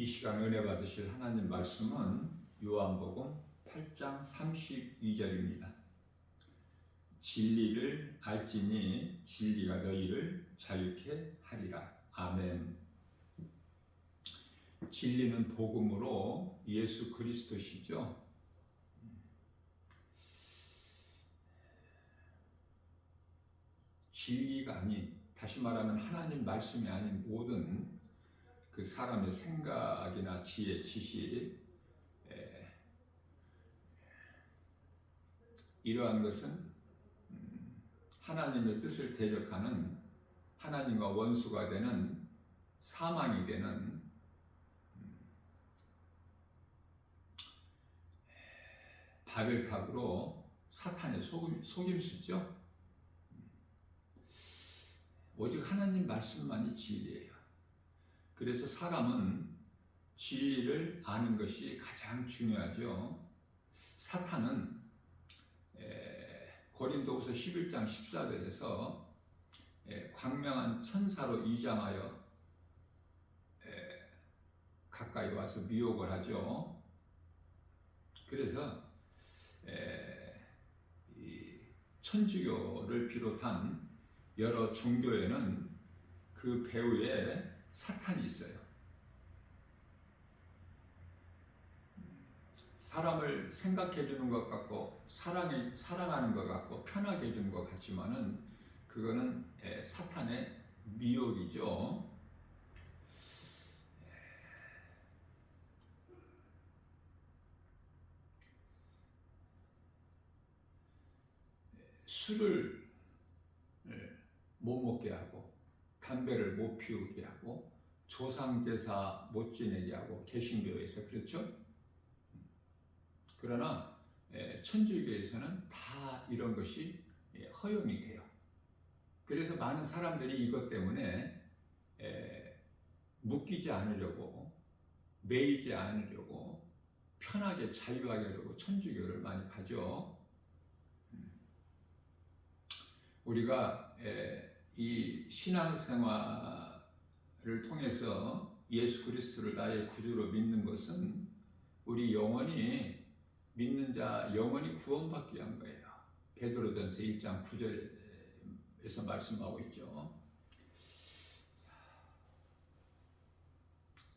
이 시간 은혜 받으실 하나님 말씀은 요한복음 8장 32절입니다. 진리를 알지니 진리가 너희를 자유케 하리라. 아멘. 진리는 복음으로 예수 그리스도시죠. 진리가 아닌, 다시 말하면 하나님 말씀이 아닌 모든 그 사람의 생각이나 지혜, 지식, 이러한 것은 하나님의 뜻을 대적하는, 하나님과 원수가 되는, 사망이 되는 바벨탑으로 사탄의 속임수죠. 오직 하나님 말씀만이 진리예요. 그래서 사람은 진리를 아는 것이 가장 중요하죠. 사탄은 고린도후서 11장 14절에서 광명한 천사로 위장하여 가까이 와서 미혹을 하죠. 그래서 이 천주교를 비롯한 여러 종교에는 그 배후에 사탄이 있어요. 사람을 생각해 주는 것 같고 사랑하는 것 같고 편하게 해주는 것 같지만은 그거는 사탄의 미혹이죠. 술을 못 먹게 하고 담배를 못 피우게 하고 조상제사 못 지내게 하고, 개신교에서 그렇죠? 그러나 천주교에서는 다 이런 것이 허용이 돼요. 그래서 많은 사람들이 이것 때문에 묶이지 않으려고, 매이지 않으려고, 편하게 자유하게 하려고 천주교를 많이 가죠. 우리가 이 신앙생활을 통해서 예수 그리스도를 나의 구주로 믿는 것은 우리 영원히 믿는 자 영원히 구원받기 위한 거예요. 베드로전서 1장 9절에서 말씀하고 있죠.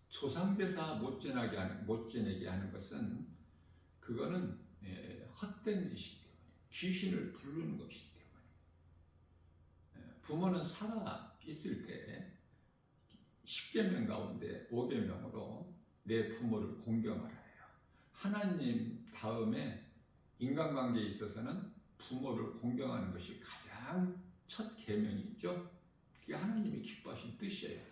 조상제사 못 지내게 하는 것은 그거는 헛된 것이기 때문에, 귀신을 부르는 것이기 때문에. 부모는 살아 있을 때 10계명 가운데 5계명으로 내 부모를 공경하라 해요. 하나님 다음에 인간관계에 있어서는 부모를 공경하는 것이 가장 첫 계명이죠. 그게 하나님이 기뻐하신 뜻이에요.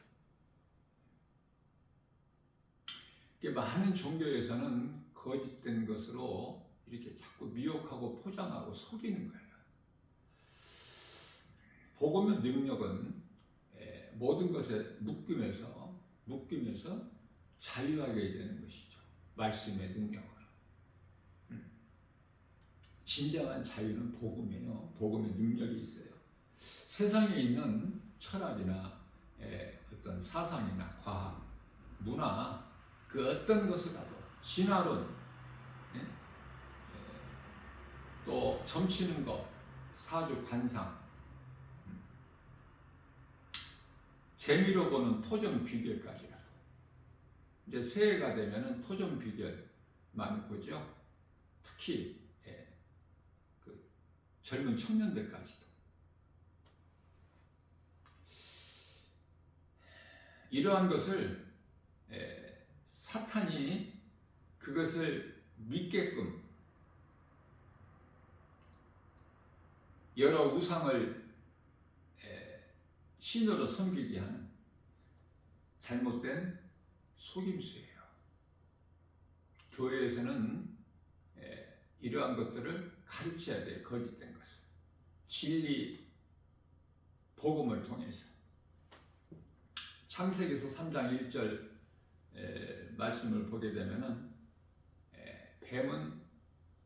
많은 종교에서는 거짓된 것으로 이렇게 자꾸 미혹하고 포장하고 속이는 거예요. 복음의 능력은 모든 것에 묶임에서 자유하게 되는 것이죠. 말씀의 능력으로. 진정한 자유는 복음이에요. 복음의 능력이 있어요. 세상에 있는 철학이나 어떤 사상이나 과학, 문화, 그 어떤 것이라도, 진화론, 또 점치는 것, 사주관상, 재미로 보는 토종 비결까지라도, 이제 새해가 되면은 토종 비결 많이 보죠. 특히 그 젊은 청년들까지도. 이러한 것을 사탄이 그것을 믿게끔 여러 우상을 신으로 섬기게 하는 잘못된 속임수예요. 교회에서는 이러한 것들을 가르쳐야 돼요. 거짓된 것을. 진리 복음을 통해서. 창세기서 3장 1절 말씀을 보게 되면은 뱀은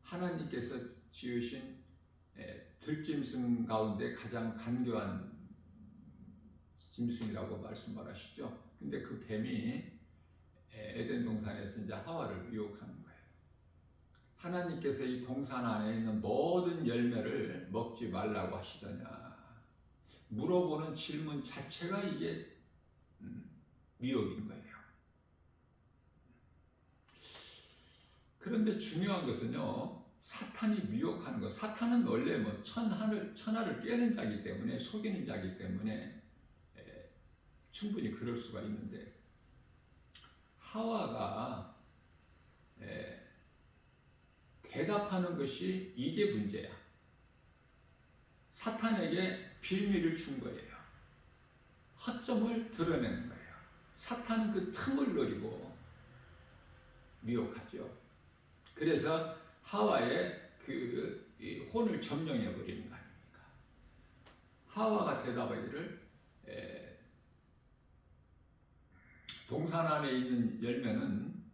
하나님께서 지으신 들짐승 가운데 가장 간교한 짐승이라고 말씀을 하시죠. 근데 그 뱀이 에덴 동산에서 이제 하와를 미혹하는 거예요. 하나님께서 이 동산 안에 있는 모든 열매를 먹지 말라고 하시더냐 물어보는 질문 자체가 이게 미혹인 거예요. 그런데 중요한 것은요, 사탄이 미혹하는 것. 사탄은 원래 뭐 천하를 깨는 자이기 때문에, 속이는 자이기 때문에 충분히 그럴 수가 있는데, 하와가 대답하는 것이 이게 문제야. 사탄에게 빌미를 준 거예요. 허점을 드러내는 거예요. 사탄은 그 틈을 노리고 미혹하죠. 그래서 하와의 그 혼을 점령해 버리는 거 아닙니까? 하와가 대답하기를 동산 안에 있는 열매는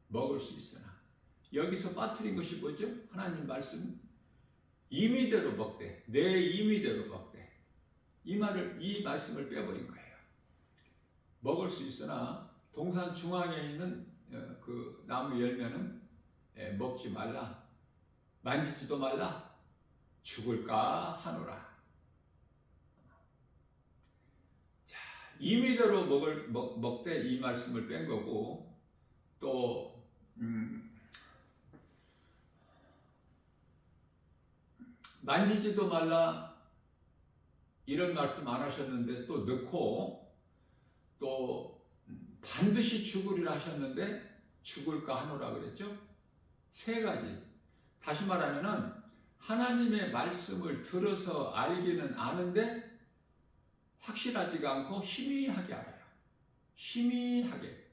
먹을 수 있으나 여기서 빠뜨린 것이 뭐죠? 하나님 말씀 임의대로 먹되 내 임의대로 먹되 이 말씀을 빼버린 거예요. 먹을 수 있으나 동산 중앙에 있는 그 나무 열매는 먹지 말라, 만지지도 말라, 죽을까 하노라. 자, 임의대로 먹되 이 말씀을 뺀 거고, 또 만지지도 말라 이런 말씀 안 하셨는데 또 넣고, 또 반드시 죽으리라 하셨는데 죽을까 하노라 그랬죠? 세 가지. 다시 말하면은 하나님의 말씀을 들어서 알기는 아는데 확실하지가 않고 희미하게 알아요. 희미하게.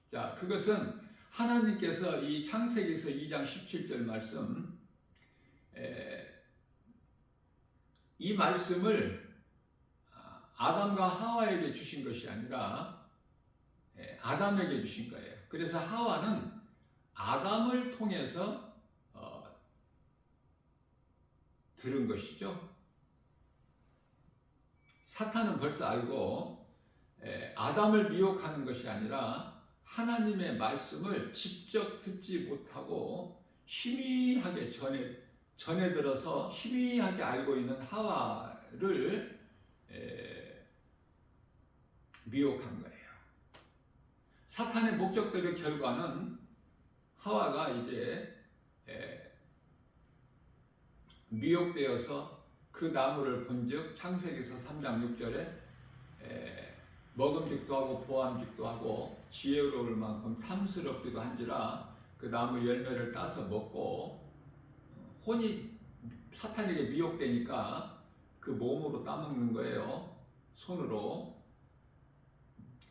자, 그것은 하나님께서 이 창세기서 2장 17절 말씀, 이 말씀을 아담과 하와에게 주신 것이 아니라 아담에게 주신 거예요. 그래서 하와는 아담을 통해서 들은 것이죠. 사탄은 벌써 알고 아담을 미혹하는 것이 아니라 하나님의 말씀을 직접 듣지 못하고 희미하게 전에 들어서 희미하게 알고 있는 하와를 미혹한 거예요. 사탄의 목적들의 결과는 하와가 이제 미혹되어서 그 나무를 본즉 창세기서 3장 6절에 먹음직도 하고 보암직도 하고 지혜로울 만큼 탐스럽기도 한지라 그 나무 열매를 따서 먹고, 혼이 사탄에게 미혹되니까 그 몸으로 따먹는 거예요. 손으로.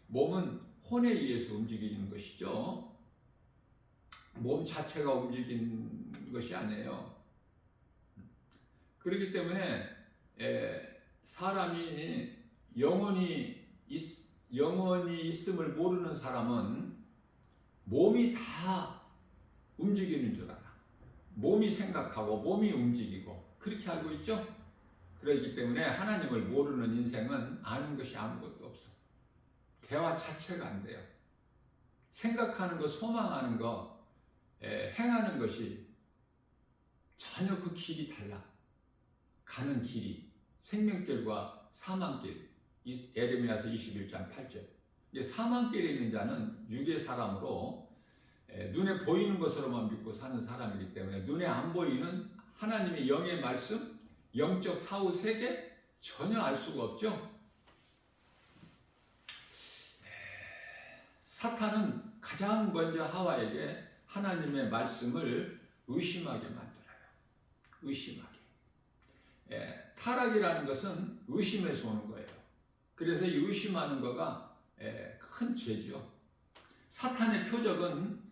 몸은 혼에 의해서 움직이는 것이죠. 몸 자체가 움직이는 것이 아니에요. 그렇기 때문에 사람이 영혼이 있음을 모르는 사람은 몸이 다 움직이는 줄 알아. 몸이 생각하고 몸이 움직이고 그렇게 알고 있죠. 그렇기 때문에 하나님을 모르는 인생은 아는 것이 아무것도 없어. 대화 자체가 안 돼요. 생각하는 것, 소망하는 것, 행하는 것이 전혀 그 길이 달라. 가는 길이 생명길과 사망길. 에레미야서 21장 8절. 사망길에 있는 자는 육의 사람으로 눈에 보이는 것으로만 믿고 사는 사람이기 때문에 눈에 안 보이는 하나님의 영의 말씀, 영적 사후 세계 전혀 알 수가 없죠. 사탄은 가장 먼저 하와에게 하나님의 말씀을 의심하게 만들어요. 의심하게. 타락이라는 것은 의심에서 오는 거예요. 그래서 이 의심하는 거가 큰 죄죠. 사탄의 표적은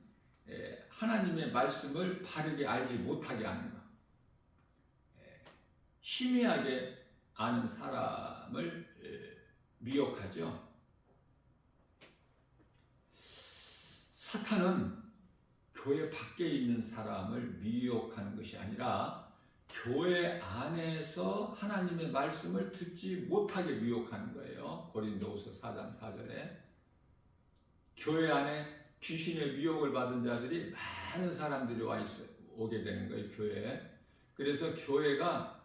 하나님의 말씀을 바르게 알지 못하게 하는 것. 희미하게 아는 사람을 미혹하죠. 사탄은 교회 밖에 있는 사람을 미혹하는 것이 아니라 교회 안에서 하나님의 말씀을 듣지 못하게 미혹하는 거예요. 고린도후서 4장 4절에 교회 안에 귀신의 미혹을 받은 자들이 많은 사람들이 오게 되는 거예요. 교회에. 그래서 교회가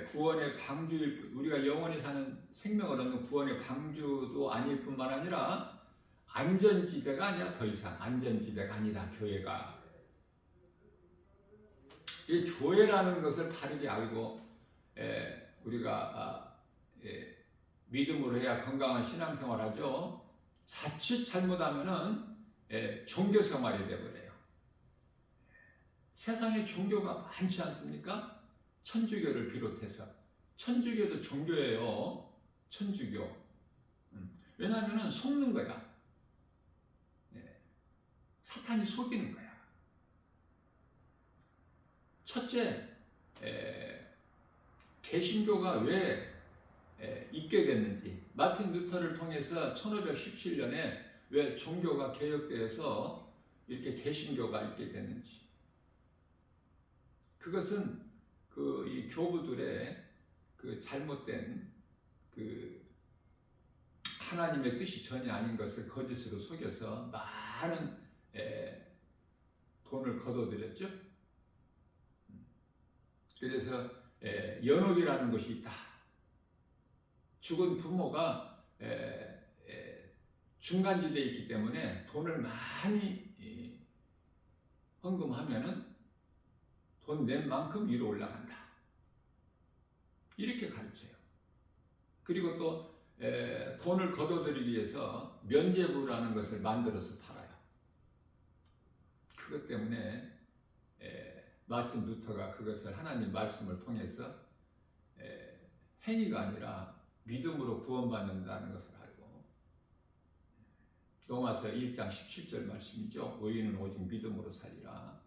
구원의 방주일, 우리가 영원히 사는 생명을 얻는 구원의 방주도 아닐 뿐만 아니라 안전지대가 아니라 더 이상 안전지대가 아니다. 교회가. 이 교회라는 것을 바르게 알고 우리가 믿음으로 해야 건강한 신앙생활하죠. 자칫 잘못하면은 종교 생활이 되어버려요. 세상에 종교가 많지 않습니까? 천주교를 비롯해서 천주교도 종교예요. 천주교. 왜냐하면은 속는 거야. 사탄이 속이는 거야. 첫째, 개신교가 왜 있게 됐는지, 마틴 루터를 통해서 1517년에 왜 종교가 개혁되어서 이렇게 개신교가 있게 됐는지, 그것은 이 교부들의 그 잘못된 하나님의 뜻이 전혀 아닌 것을 거짓으로 속여서 많은 돈을 거둬들였죠. 그래서 연옥이라는 것이 있다. 죽은 부모가 중간지대에 있기 때문에 돈을 많이 헌금하면은 돈 낸 만큼 위로 올라간다. 이렇게 가르쳐요. 그리고 또 돈을 거둬들이기 위해서 면죄부라는 것을 만들어서 팔아요. 그것 때문에 마틴 루터가 그것을 하나님 말씀을 통해서 행위가 아니라 믿음으로 구원받는다는 것을 알고, 로마서 1장 17절 말씀이죠. 의인은 오직 믿음으로 살리라.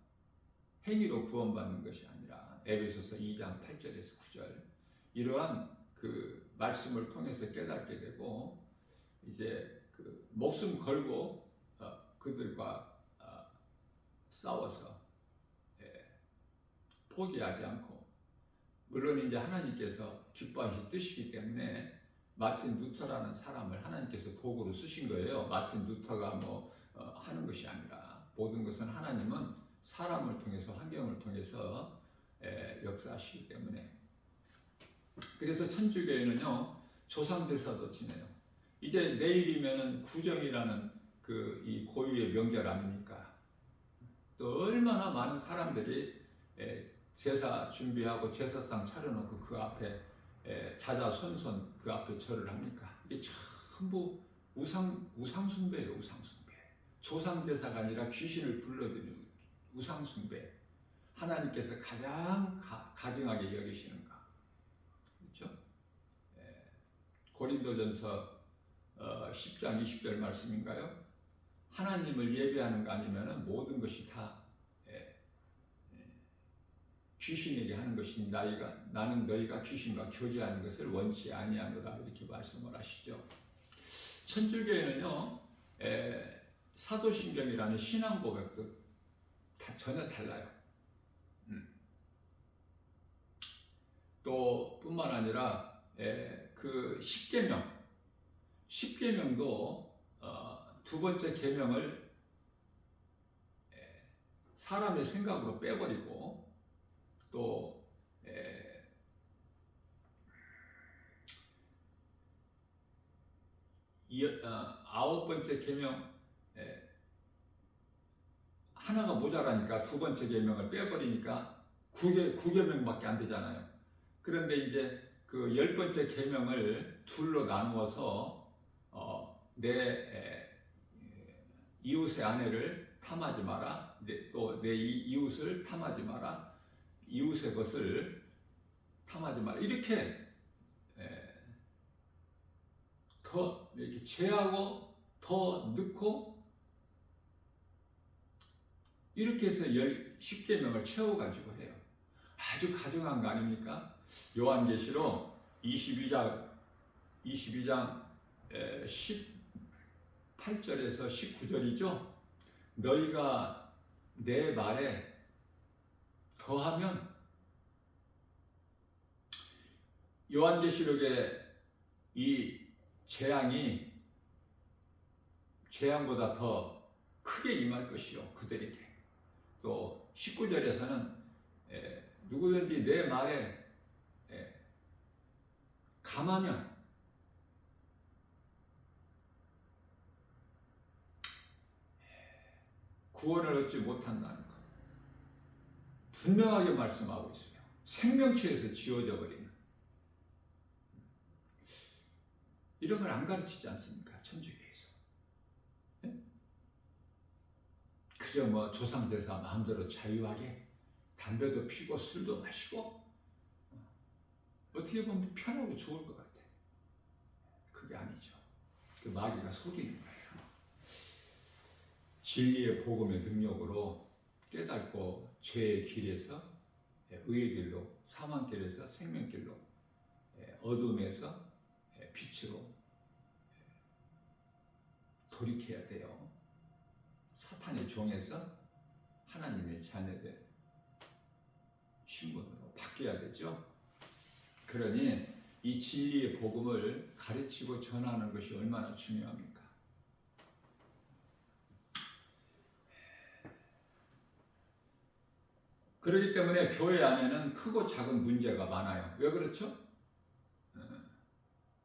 행위로 구원받는 것이 아니라 에베소서 2장 8절에서 9절, 이러한 그 말씀을 통해서 깨닫게 되고, 이제 그 목숨 걸고 그들과 싸워서 포기하지 않고, 물론 이제 하나님께서 기뻐하실 뜻이기 때문에 마틴 루터라는 사람을 하나님께서 도구로 쓰신 거예요. 마틴 루터가 하는 것이 아니라 모든 것은 하나님은 사람을 통해서, 환경을 통해서 역사하시기 때문에. 그래서 천주교회는요, 조상제사도 지내요. 이제 내일이면은 구정이라는 이 고유의 명절 아닙니까? 또 얼마나 많은 사람들이 제사 준비하고 제사상 차려놓고 그 앞에 자자손손 그 앞에 절을 합니까? 이게 전부 우상숭배예요. 우상숭배. 조상제사가 아니라 귀신을 불러들이는 우상숭배. 하나님께서 가장 가증하게 여기시는 것. 그렇죠? 고린도전서 10장 20절 말씀인가요? 하나님을 예배하는 거 아니면 모든 것이 다 귀신에게 하는 것이니 나는 너희가 귀신과 교제하는 것을 원치 아니하노라, 이렇게 말씀을 하시죠. 천주교회는요, 사도신경이라는 신앙 고백도 다 전혀 달라요. 또 뿐만 아니라 그 십계명도 두 번째 계명을 사람의 생각으로 빼버리고, 또 아홉 번째 계명 하나가 모자라니까 두 번째 계명을 빼버리니까 9계명밖에 안 되잖아요. 그런데 이제 그 10번째 계명을 둘로 나누어서 내 이웃의 아내를 탐하지 마라, 또 내 이웃을 탐하지 마라, 이웃의 것을 탐하지 마라, 이렇게 더 이렇게 제하고 더 넣고 이렇게 해서 10계명을 채워가지고 해요. 아주 가증한 거 아닙니까? 요한계시록 22장 18절에서 19절이죠. 너희가 내 말에 더하면 요한계시록에 이 재앙이 재앙보다 더 크게 임할 것이요 그들에게. 또 19절에서는 누구든지 내 말에 감하면 구원을 얻지 못한다는 것 분명하게 말씀하고 있어요. 생명체에서 지워져 버리는 이런 걸 안 가르치지 않습니까? 천주교에서. 그저 뭐 조상대사 마음대로 자유하게 담배도 피고 술도 마시고 어떻게 보면 편하고 좋을 것 같아. 그게 아니죠. 그 마귀가 속이는 거예요. 진리의 복음의 능력으로 깨닫고 죄의 길에서 의의 길로, 사망 길에서 생명 길로, 어둠에서 빛으로 돌이켜야 돼요. 사탄의 종에서 하나님의 자녀된 신분으로 바뀌어야 되죠. 그러니 이 진리의 복음을 가르치고 전하는 것이 얼마나 중요합니까? 그렇기 때문에 교회 안에는 크고 작은 문제가 많아요. 왜 그렇죠?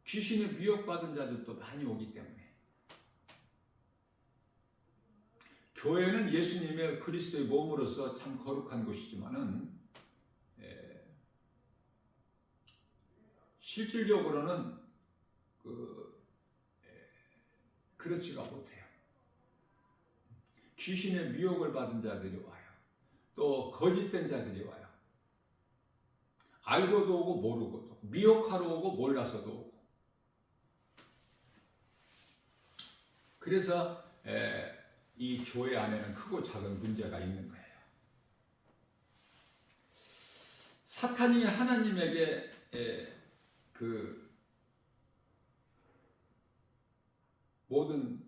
귀신에 미혹받은 자들도 많이 오기 때문에. 교회는 예수님의 그리스도의 몸으로서 참 거룩한 곳이지만은 실질적으로는 그렇지가 못해요. 귀신의 미혹을 받은 자들이 와요. 또 거짓된 자들이 와요. 알고도 오고 모르고도, 미혹하러 오고 몰라서도 오고. 그래서 이 교회 안에는 크고 작은 문제가 있는 거예요. 사탄이 하나님에게 모든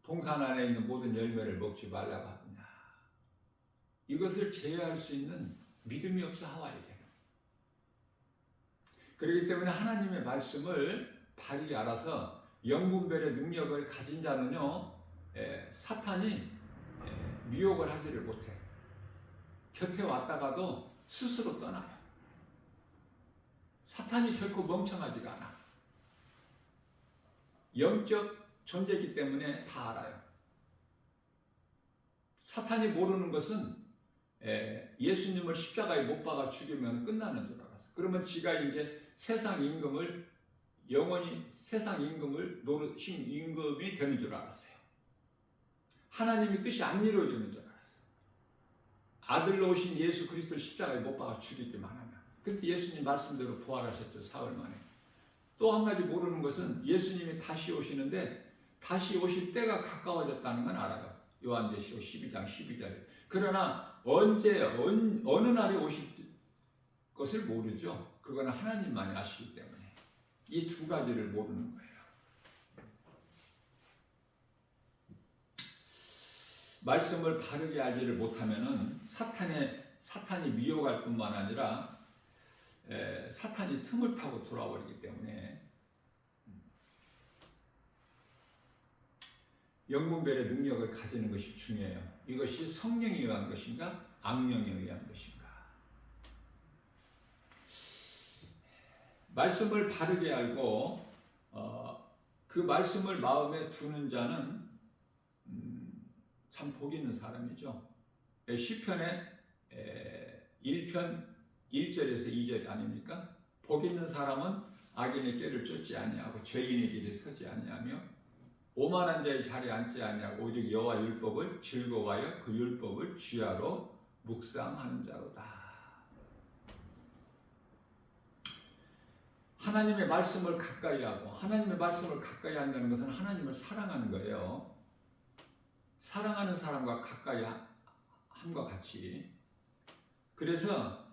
동산 안에 있는 모든 열매를 먹지 말라고 하느냐. 이것을 제어할 수 있는 믿음이 없어 하와에게는. 그렇기 때문에 하나님의 말씀을 바르게 알아서 영분별의 능력을 가진 자는요, 사탄이 미혹을 하지를 못해. 곁에 왔다가도 스스로 떠나요. 사탄이 결코 멍청하지가 않아. 영적 존재이기 때문에 다 알아요. 사탄이 모르는 것은 예수님을 십자가에 못 박아 죽이면 끝나는 줄 알았어. 그러면 지가 이제 세상 임금을 영원히 세상 임금을 노릇신 임금이 되는 줄 알았어요. 하나님의 뜻이 안 이루어지는 줄 알았어. 아들로 오신 예수 그리스도를 십자가에 못 박아 죽이기만 하면. 그때 예수님 말씀대로 부활하셨죠. 사흘 만에. 또 한 가지 모르는 것은 예수님이 다시 오시는데 다시 오실 때가 가까워졌다는 건 알아요. 요한계시록 12장 12절에. 그러나 언제 어느 날에 오실 것을 모르죠. 그거는 하나님만이 아시기 때문에. 이 두 가지를 모르는 거예요. 말씀을 바르게 알지를 못하면은 사탄이 미혹할 뿐만 아니라 사탄이 틈을 타고 돌아버리기 때문에 영분별의 능력을 가지는 것이 중요해요. 이것이 성령에 의한 것인가 악령에 의한 것인가. 말씀을 바르게 알고 그 말씀을 마음에 두는 자는 참 복 있는 사람이죠. 시편의 1편 1절에서 2절 아닙니까? 복 있는 사람은 악인의 꾀를 쫓지 아니하고 죄인의 길에 서지 아니하며 오만한 자의 자리에 앉지 아니하고 오직 여호와 율법을 즐거워하여 그 율법을 주야로 묵상하는 자로다. 하나님의 말씀을 가까이 하고 하나님의 말씀을 가까이 한다는 것은 하나님을 사랑하는 거예요. 사랑하는 사람과 가까이 함과 같이. 그래서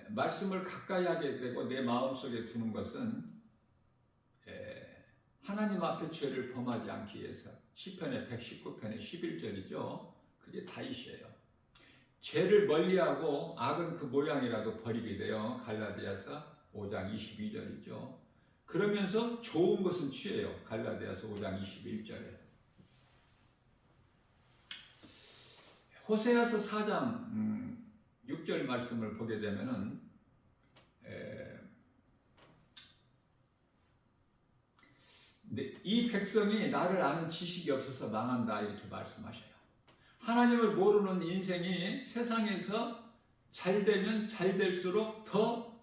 말씀을 가까이 하게 되고 내 마음속에 두는 것은 하나님 앞에 죄를 범하지 않기 위해서. 시편의 119편의 11절이죠. 그게 다윗이에요. 죄를 멀리하고 악은 그 모양이라도 버리게 되어 갈라디아서 5장 22절이죠. 그러면서 좋은 것은 취해요. 갈라디아서 5장 21절에. 호세아서 4장 6절 말씀을 보게 되면은 이 백성이 나를 아는 지식이 없어서 망한다 이렇게 말씀하셔요. 하나님을 모르는 인생이 세상에서 잘 되면 잘 될수록 더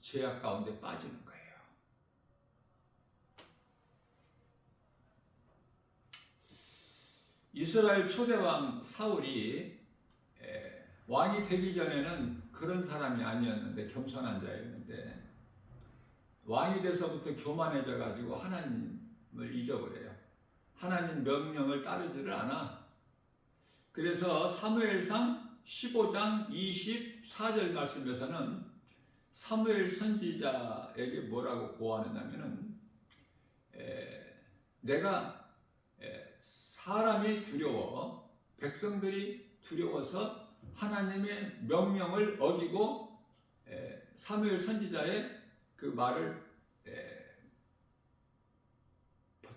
죄악 가운데 빠지는 거예요. 이스라엘 초대왕 사울이 왕이 되기 전에는 그런 사람이 아니었는데 겸손한 자였는데 왕이 돼서부터 교만해져 가지고 하나님을 잊어버려요. 하나님 명령을 따르지를 않아. 그래서 사무엘상 15장 24절 말씀에서는 사무엘 선지자에게 뭐라고 고하느냐면은 내가 사람이 두려워 백성들이 두려워서 하나님의 명령을 어기고 사무엘 선지자의 그 말을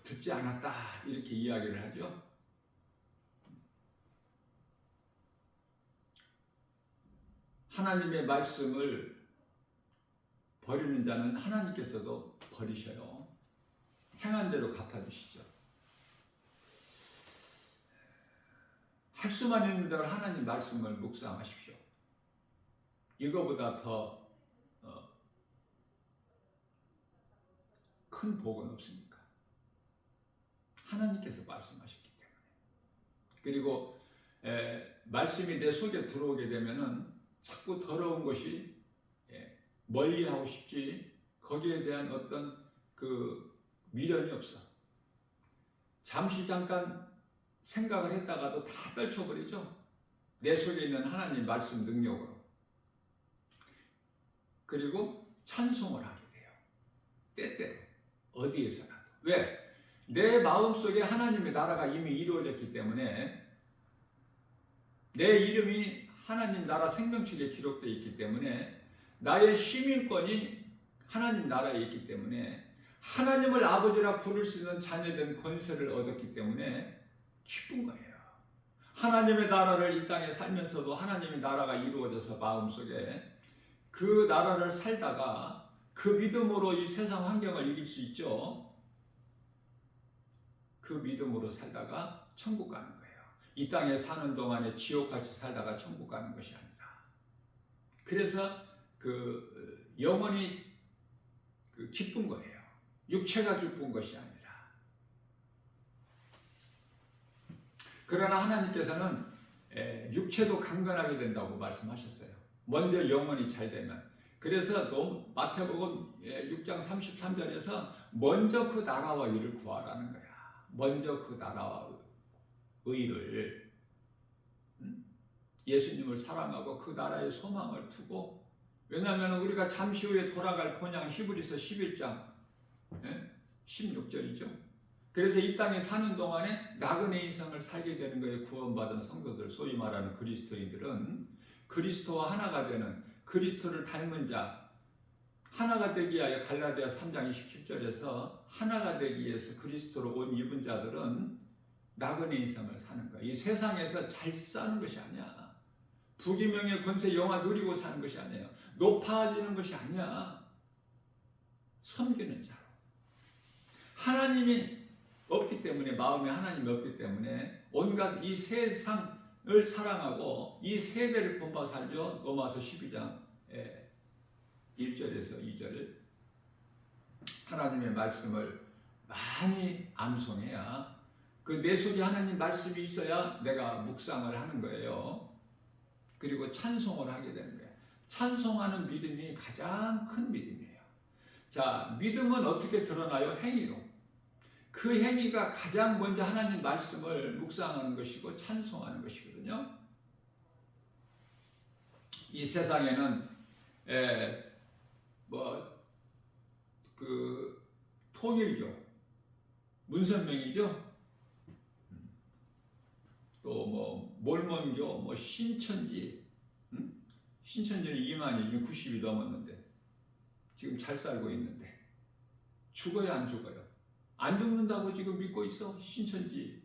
듣지 않았다 이렇게 이야기를 하죠. 하나님의 말씀을 버리는 자는 하나님께서도 버리셔요. 행한 대로 갚아주시죠. 할 수만 있는 대로 하나님 말씀을 묵상하십시오. 이거보다 더 큰 복은 없습니까? 하나님께서 말씀하셨기 때문에. 그리고 말씀이 내 속에 들어오게 되면은 자꾸 더러운 것이 멀리하고 싶지 거기에 대한 어떤 그 미련이 없어. 잠깐 생각을 했다가도 다 떨쳐버리죠. 내 속에 있는 하나님 말씀 능력으로. 그리고 찬송을 하게 돼요. 때때로 어디에서라도. 왜? 내 마음속에 하나님의 나라가 이미 이루어졌기 때문에 내 이름이 하나님 나라 생명책에 기록되어 있기 때문에 나의 시민권이 하나님 나라에 있기 때문에 하나님을 아버지라 부를 수 있는 자녀된 권세를 얻었기 때문에 기쁜 거예요. 하나님의 나라를 이 땅에 살면서도 하나님의 나라가 이루어져서 마음속에 그 나라를 살다가 그 믿음으로 이 세상 환경을 이길 수 있죠. 그 믿음으로 살다가 천국 가는 거예요. 이 땅에 사는 동안에 지옥같이 살다가 천국 가는 것이 아니라. 그래서 그 영혼이 그 기쁜 거예요. 육체가 기쁜 것이 아니라. 그러나 하나님께서는 육체도 강건하게 된다고 말씀하셨어요. 먼저 영혼이 잘 되면. 그래서 마태복음 6장 33절에서 먼저 그 나라와 의를 구하라는 거야. 먼저 그 나라와 의를, 예수님을 사랑하고 그 나라의 소망을 두고, 왜냐하면 우리가 잠시 후에 돌아갈 본향 히브리서 11장 16절이죠. 그래서 이 땅에 사는 동안에 나그네 인생을 살게 되는 거예요. 구원받은 성도들, 소위 말하는 그리스도인들은 그리스도와 하나가 되는, 그리스도를 닮은 자, 하나가 되기 위하여 갈라디아 3장 27절에서 하나가 되기 위해서 그리스도로 옷 입은 자들은 나그네 인생을 사는 거야. 이 세상에서 잘 사는 것이 아니야. 부귀명예 권세 영화 누리고 사는 것이 아니에요. 높아지는 것이 아니야. 섬기는 자로. 하나님이 없기 때문에, 마음에 하나님이 없기 때문에 온갖 이 세상을 사랑하고 이 세대를 본바 살죠. 로마서 12장 1절에서 2절. 하나님의 말씀을 많이 암송해야, 그 내 속에 하나님 말씀이 있어야 내가 묵상을 하는 거예요. 그리고 찬송을 하게 되는 거예요. 찬송하는 믿음이 가장 큰 믿음이에요. 자, 믿음은 어떻게 드러나요? 행위로. 그 행위가 가장 먼저 하나님 말씀을 묵상하는 것이고 찬송하는 것이거든요. 이 세상에는 통일교, 문선명이죠. 또 몰몬교, 신천지, 신천지는 2만이 지금 90이 넘었는데 지금 잘 살고 있는데 죽어요 안 죽어요? 안 죽는다고 지금 믿고 있어? 신천지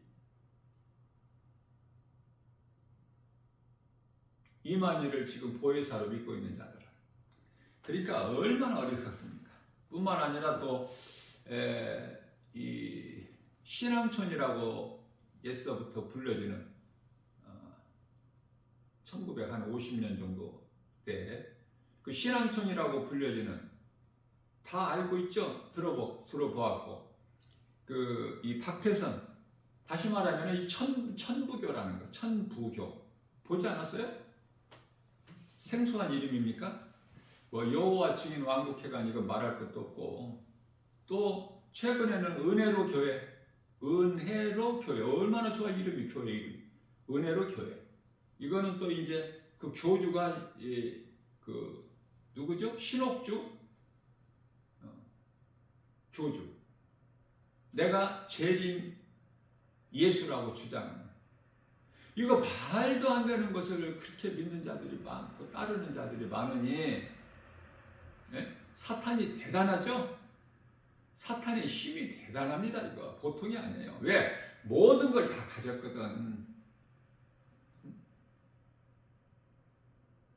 2만이를 지금 보혜사로 믿고 있는 자들은. 그러니까 얼마나 어리석습니까? 뿐만 아니라 또 이 신앙촌이라고 옛서부터 불려지는 1950년 정도 때 그 신앙촌이라고 불려지는 다 알고 있죠? 들어보았고 그 이 박태선 다시 말하면 이 천부교라는 거 천부교 보지 않았어요? 생소한 이름입니까? 뭐 여호와 증인 왕국회관 이거 말할 것도 없고 또 최근에는 은혜로 교회 얼마나 좋아 이름이 교회 이름 은혜로 교회 이거는 또 이제 그 교주가 그 누구죠? 신옥주 교주 내가 재림 예수라고 주장하는 이거 말도 안 되는 것을 그렇게 믿는 자들이 많고 따르는 자들이 많으니 네? 사탄이 대단하죠? 사탄의 힘이 대단합니다. 이거 보통이 아니에요. 왜? 모든 걸 다 가졌거든.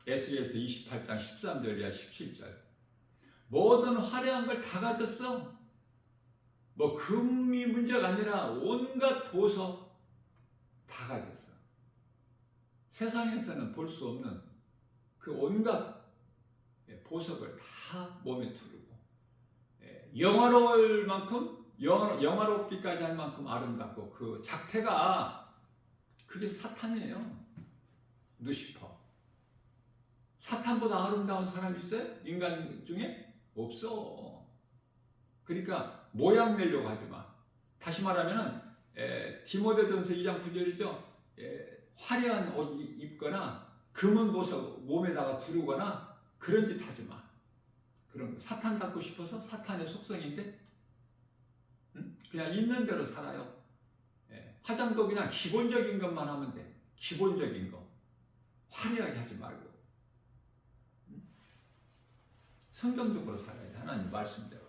에스겔서 28장 13절이야 17절 모든 화려한 걸 다 가졌어. 뭐 금이 문제가 아니라 온갖 보석 다 가졌어. 세상에서는 볼 수 없는 그 온갖 보석을 다 몸에 두르고 영화로울 만큼 영화롭기까지 할 만큼 아름답고 그 작태가 그게 사탄이에요. 누시퍼. 사탄보다 아름다운 사람 있어요? 인간 중에? 없어. 그러니까 모양 내려고 하지 마. 다시 말하면은 디모데전서 2장 9절이죠. 화려한 옷 입거나 금은 보석 몸에다가 두르거나 그런 짓 하지 마. 그런 거. 사탄 닮고 싶어서 사탄의 속성인데 그냥 있는 대로 살아요. 화장도 그냥 기본적인 것만 하면 돼. 기본적인 거. 화려하게 하지 말고 성경적으로 살아야 돼. 하나님 말씀대로.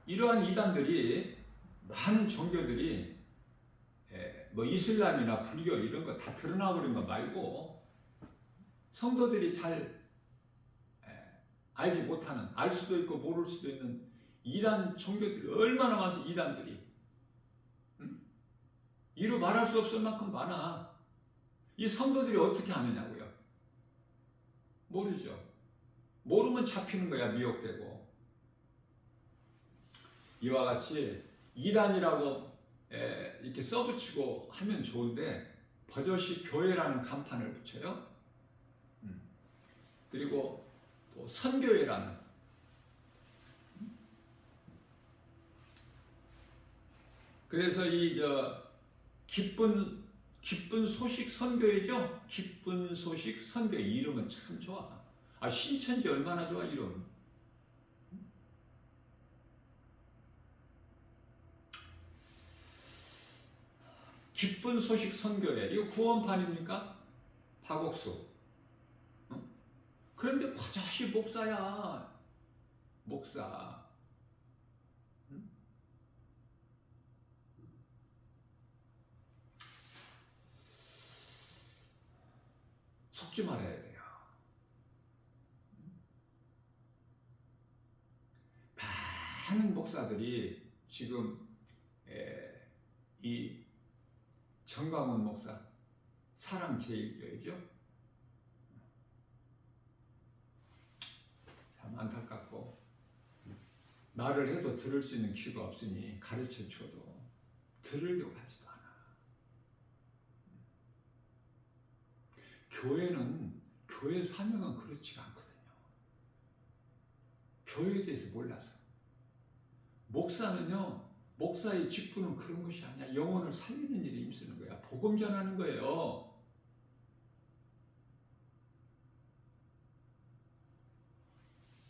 이러한 이단들이 많은 종교들이 뭐 이슬람이나 불교 이런 거 다 드러나 버린 거 말고 성도들이 잘 알지 못하는 알 수도 있고 모를 수도 있는 이단 종교들이 얼마나 많아서 이단들이 이루 말할 수 없을 만큼 많아. 이 성도들이 어떻게 하느냐고요? 모르죠. 모르면 잡히는 거야. 미혹되고. 이와 같이 이단이라고 이렇게 써붙이고 하면 좋은데 버젓이 교회라는 간판을 붙여요. 그리고 또 선교회라는 그래서 이 기쁜 소식 선교회죠. 기쁜 소식 선교회 이름은 참 좋아. 신천지 얼마나 좋아 이름. 기쁜 소식 선교회 이거 구원판입니까? 박옥수. 그런데 버젓이 목사야. 목사. 속지 말아야 돼요. 많은 목사들이 지금 이 정광훈 목사 사랑제일교회죠. 참 안타깝고 말을 해도 들을 수 있는 귀가 없으니 가르쳐줘도 들으려고 하지도 않아. 교회 사명은 그렇지가 않거든요. 교회에 대해서 몰라서. 목사는요, 목사의 직분은 그런 것이 아니야. 영혼을 살리는 일에 힘쓰는 거야. 복음 전하는 거예요.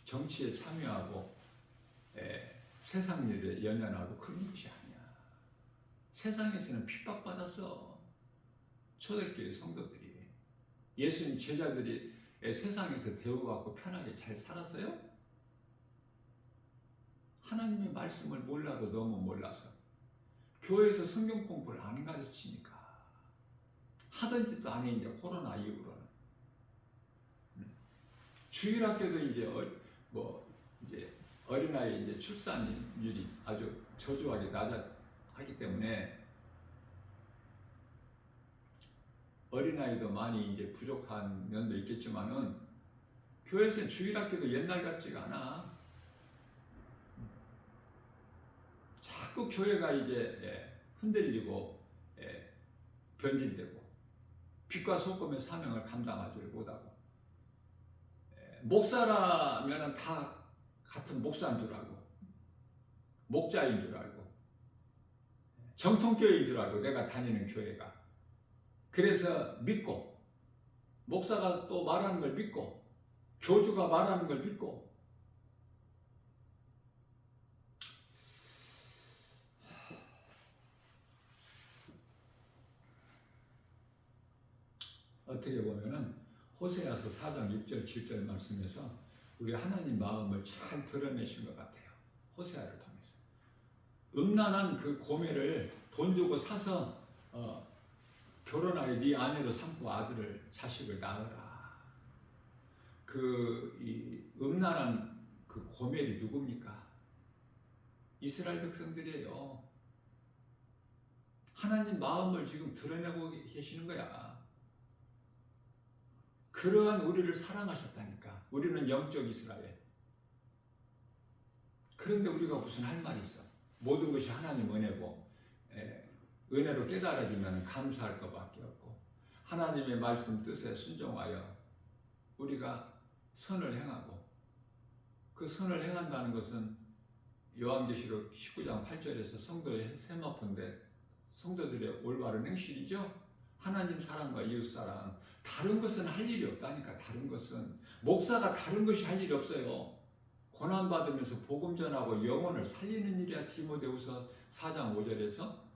정치에 참여하고 세상 일에 연연하고 그런 것이 아니야. 세상에서는 핍박받았어. 초대교회 성도들이 예수님 제자들이 세상에서 대우받고 편하게 잘 살았어요? 하나님의 말씀을 몰라도 너무 몰라서 교회에서 성경 공부를 안 가르치니까 하던 짓도 안 해. 이제 코로나 이후로는 주일학교도 이제 이제 어린아이 이제 출산율이 아주 저조하게 낮아하기 때문에 어린아이도 많이 이제 부족한 면도 있겠지만은 교회에서는 주일학교도 옛날 같지가 않아. 자꾸 교회가 이제 흔들리고 변질되고 빛과 소금의 사명을 감당하지를 못하고 목사라면은 다 같은 목사인 줄 알고 목자인 줄 알고 정통교회인 줄 알고 내가 다니는 교회가 그래서 믿고 목사가 또 말하는 걸 믿고 교주가 말하는 걸 믿고 어떻게 보면은 호세아서 4장 6절 7절 말씀에서 우리 하나님 마음을 잘 드러내신 것 같아요. 호세아를 통해서 음란한 그 고매를 돈 주고 사서 결혼하여 네 아내로 삼고 아들을 자식을 낳으라. 이 음란한 그 고멜이 누굽니까? 이스라엘 백성들이에요. 하나님 마음을 지금 드러내고 계시는 거야. 그러한 우리를 사랑하셨다니까. 우리는 영적 이스라엘. 그런데 우리가 무슨 할 말이 있어? 모든 것이 하나님 은혜고 은혜로 깨달아지면 감사할 것밖에 없고 하나님의 말씀 뜻에 순종하여 우리가 선을 행하고 그 선을 행한다는 것은 요한계시록 19장 8절에서 성도의 세마포인데 성도들의 올바른 행실이죠. 하나님 사랑과 이웃 사랑. 다른 것은 할 일이 없다니까. 다른 것은 목사가 다른 것이 할 일이 없어요. 고난받으면서 복음 전하고 영혼을 살리는 일이야. 디모데후서 4장 5절에서.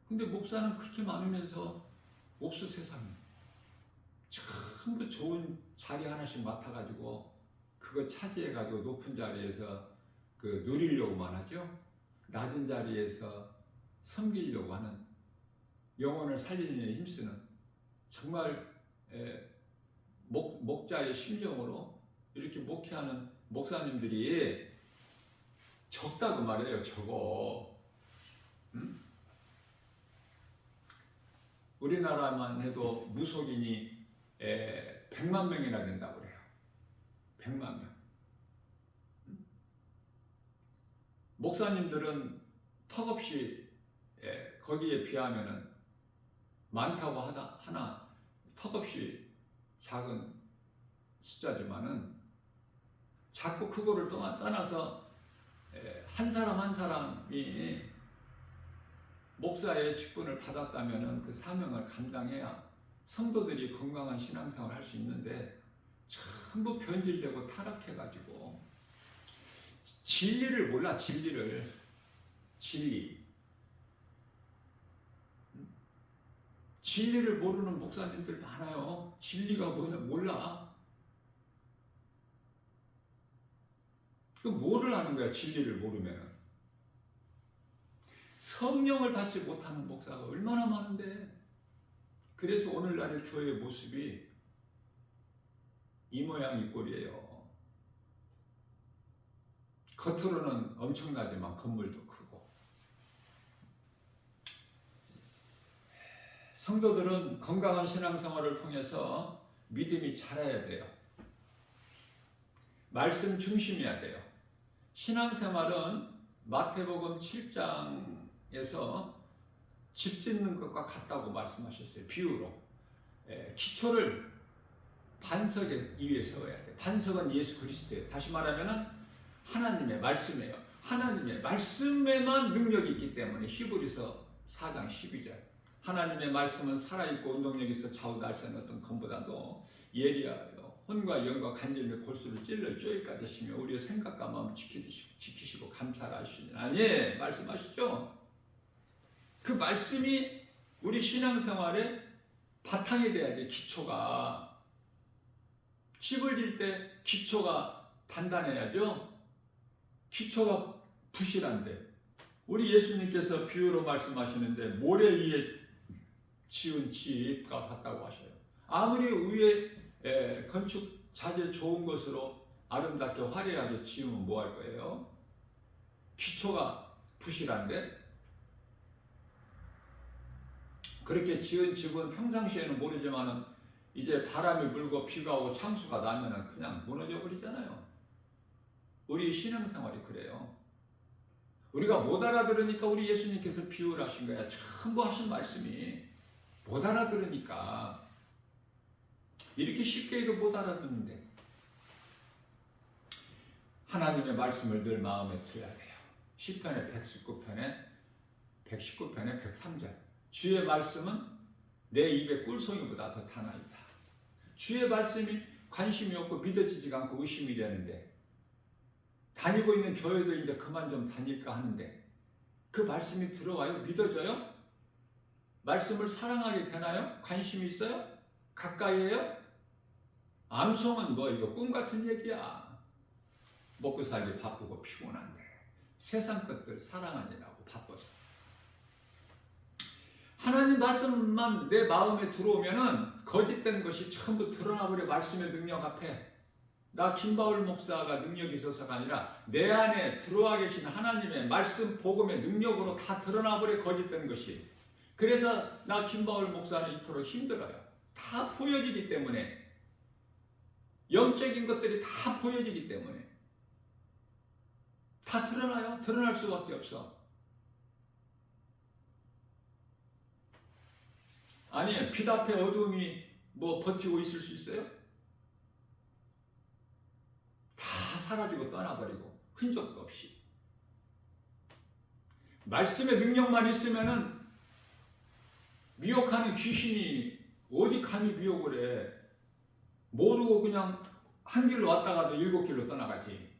근데 목사는 그렇게 많으면서 몹쓸 세상에 전부 좋은 자리 하나씩 맡아가지고 그거 차지해가지고 높은 자리에서 그 누리려고만 하죠. 낮은 자리에서 섬기려고 하는 영혼을 살리는 일에 힘쓰는 정말 목자의 심령으로 이렇게 목회하는 목사님들이 적다고 말해요. 적어. 우리나라만 해도 무속인이 100만 명이나 된다고 그래요. 100만 명. 목사님들은 턱없이 거기에 비하면은 많다고 하나 턱없이 작은 숫자지만은 자꾸 그거를 떠나서 한 사람 한 사람이 목사의 직분을 받았다면은 그 사명을 감당해야 성도들이 건강한 신앙생활을 할 수 있는데 전부 변질되고 타락해가지고 진리를 몰라. 진리를. 진리를 모르는 목사님들 많아요. 진리가 뭐냐 몰라. 그 뭐를 하는 거야? 진리를 모르면. 성령을 받지 못하는 목사가 얼마나 많은데. 그래서 오늘날의 교회의 모습이 이 모양 이 꼴이에요. 겉으로는 엄청나지만 건물도 크고. 성도들은 건강한 신앙생활을 통해서 믿음이 자라야 돼요. 말씀 중심이어야 돼요. 신앙생활은 마태복음 7장에서 집 짓는 것과 같다고 말씀하셨어요. 비유로. 기초를 반석 위에 세워야 돼. 반석은 예수 그리스도예요. 다시 말하면 하나님의 말씀이에요. 하나님의 말씀에만 능력이 있기 때문에 히브리서 4장 12절 하나님의 말씀은 살아있고 운동력이 있어 좌우 날선 어떤 검보다도 예리하여 혼과 영과 간질 및 골수를 찔러 쪼이까지 하시며 우리의 생각과 마음을 지키시고 감찰하시니 말씀하시죠. 그 말씀이 우리 신앙생활에 바탕이 돼야 돼. 기초가. 집을 질 때 기초가 단단해야죠. 기초가 부실한데 우리 예수님께서 비유로 말씀하시는데 모래 위에 지은 집과 같다고 하셔요. 아무리 위에 건축 자재 좋은 것으로 아름답게 화려하게 지으면 뭐 할 거예요? 기초가 부실한데 그렇게 지은 집은 평상시에는 모르지만은 이제 바람이 불고 비가 오고 창수가 나면은 그냥 무너져 버리잖아요. 우리 신앙생활이 그래요. 우리가 못 알아들으니까 우리 예수님께서 비유를 하신 거야. 전부 하신 말씀이 못 알아들으니까 이렇게 쉽게도 못 알아듣는데 하나님의 말씀을 늘 마음에 두어야 돼요. 시편의 119편의 103절. 주의 말씀은 내 입의 꿀송이보다 더 타나이다. 주의 말씀이 관심이 없고 믿어지지가 않고 의심이 되는데 다니고 있는 교회도 이제 그만 좀 다닐까 하는데 그 말씀이 들어와요? 믿어져요? 말씀을 사랑하게 되나요? 관심이 있어요? 가까이에요? 암송은 뭐 이거 꿈 같은 얘기야. 먹고 살기 바쁘고 피곤한데 세상 것들 사랑하느라고 바빠서. 하나님 말씀만 내 마음에 들어오면은 거짓된 것이 전부 드러나버려. 말씀의 능력 앞에. 나 김바울 목사가 능력이 있어서가 아니라 내 안에 들어와 계신 하나님의 말씀 복음의 능력으로 다 드러나버려. 거짓된 것이. 그래서 나 김바울 목사는 이토록 힘들어요. 다 보여지기 때문에. 영적인 것들이 다 보여지기 때문에. 다 드러나요. 드러날 수밖에 없어. 아니, 빛 앞에 어둠이 뭐 버티고 있을 수 있어요? 다 사라지고 떠나버리고 흔적도 없이. 말씀의 능력만 있으면은 미혹하는 귀신이 어디 감히 미혹을 해. 모르고 그냥 한 길로 왔다가도 7길로 떠나가지.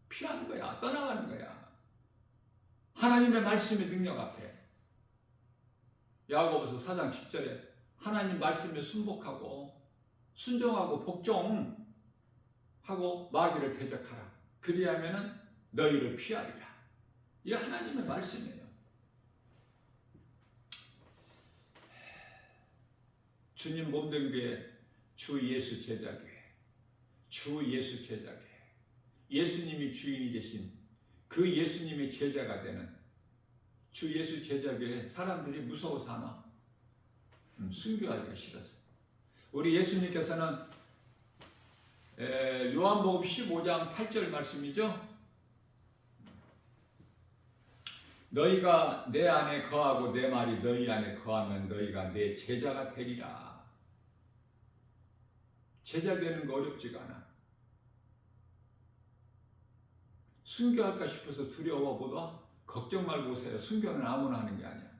피하는 거야. 떠나가는 거야. 하나님의 말씀의 능력 앞에. 야고보서 4장 10절에 하나님 말씀에 순복하고 순종하고 복종하고 마귀를 대적하라. 그리하면은 너희를 피하리라. 이게 하나님의 말씀이에요. 주님 몸된 교회, 주 예수 제자교회, 주 예수 제자교회. 예수님이 주인이 되신 그 예수님의 제자가 되는 주 예수 제자교회. 사람들이 무서워서 하나? 순교하기가 싫어서. 우리 예수님께서는 요한복음 15장 8절 말씀이죠. 너희가 내 안에 거하고 내 말이 너희 안에 거하면 너희가 내 제자가 되리라. 제자 되는 거 어렵지가 않아. 순교할까 싶어서 두려워보다 걱정 말고 오세요. 순교는 아무나 하는 게 아니야.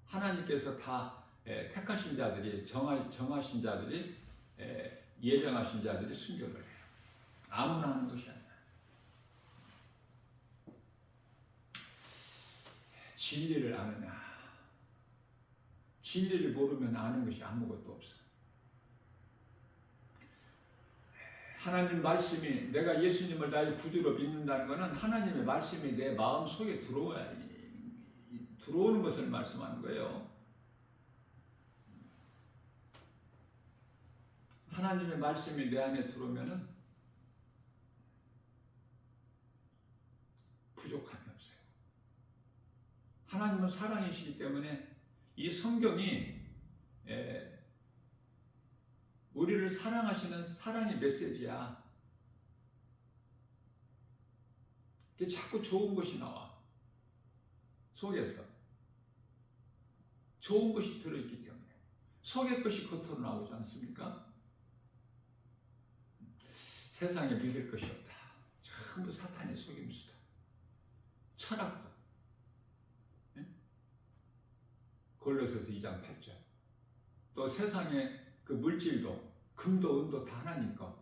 하나님께서 다 택하신 자들이, 정하신 자들이, 예정하신 자들이 순교를 해요. 아무나 하는 것이 아니야. 진리를 아느냐. 진리를 모르면 아는 것이 아무것도 없어. 하나님 말씀이, 내가 예수님을 나의 구주로 믿는다는 것은 하나님의 말씀이 내 마음 속에 들어오는 것을 말씀하는 거예요. 하나님의 말씀이 내 안에 들어오면은 부족함이 없어요. 하나님은 사랑이시기 때문에 이 성경이 우리를 사랑하시는 사랑의 메시지야. 자꾸 좋은 것이 나와. 속에서. 좋은 것이 들어있기 때문에. 속의 것이 겉으로 나오지 않습니까? 세상에 믿을 것이 없다. 전부 사탄의 속임수다. 철학도. 골로새서 2장 8절. 또 세상의 그 물질도, 금도 은도 다 하나님 거.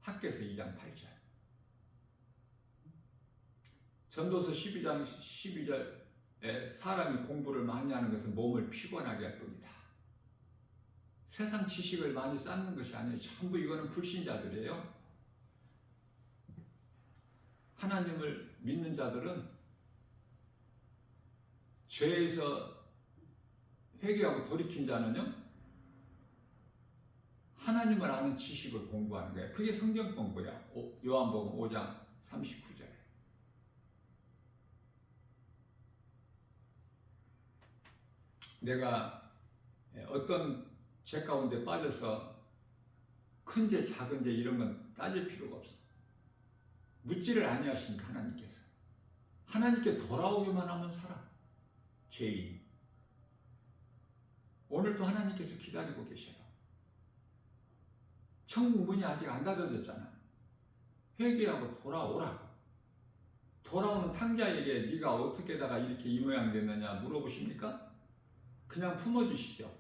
학개서 2장 8절. 전도서 12장 12절 사람이 공부를 많이 하는 것은 몸을 피곤하게 할 뿐이다. 세상 지식을 많이 쌓는 것이 아니에요. 전부 이거는 불신자들이에요. 하나님을 믿는 자들은 죄에서 회개하고 돌이킨 자는요, 하나님을 아는 지식을 공부하는 거예요. 그게 성경 공부야. 요한복음 5장 39절에. 내가 어떤 죄 가운데 빠져서 큰 죄, 작은 죄 이런 건 따질 필요가 없어. 묻지를 아니하시니까 하나님께서. 하나님께 돌아오기만 하면 살아. 죄인. 오늘도 하나님께서 기다리고 계셔요. 천국 문이 아직 안 닫아졌잖아. 회개하고 돌아오라고. 돌아오는 탕자에게 네가 어떻게다가 이렇게 이 모양 됐느냐 물어보십니까? 그냥 품어주시죠.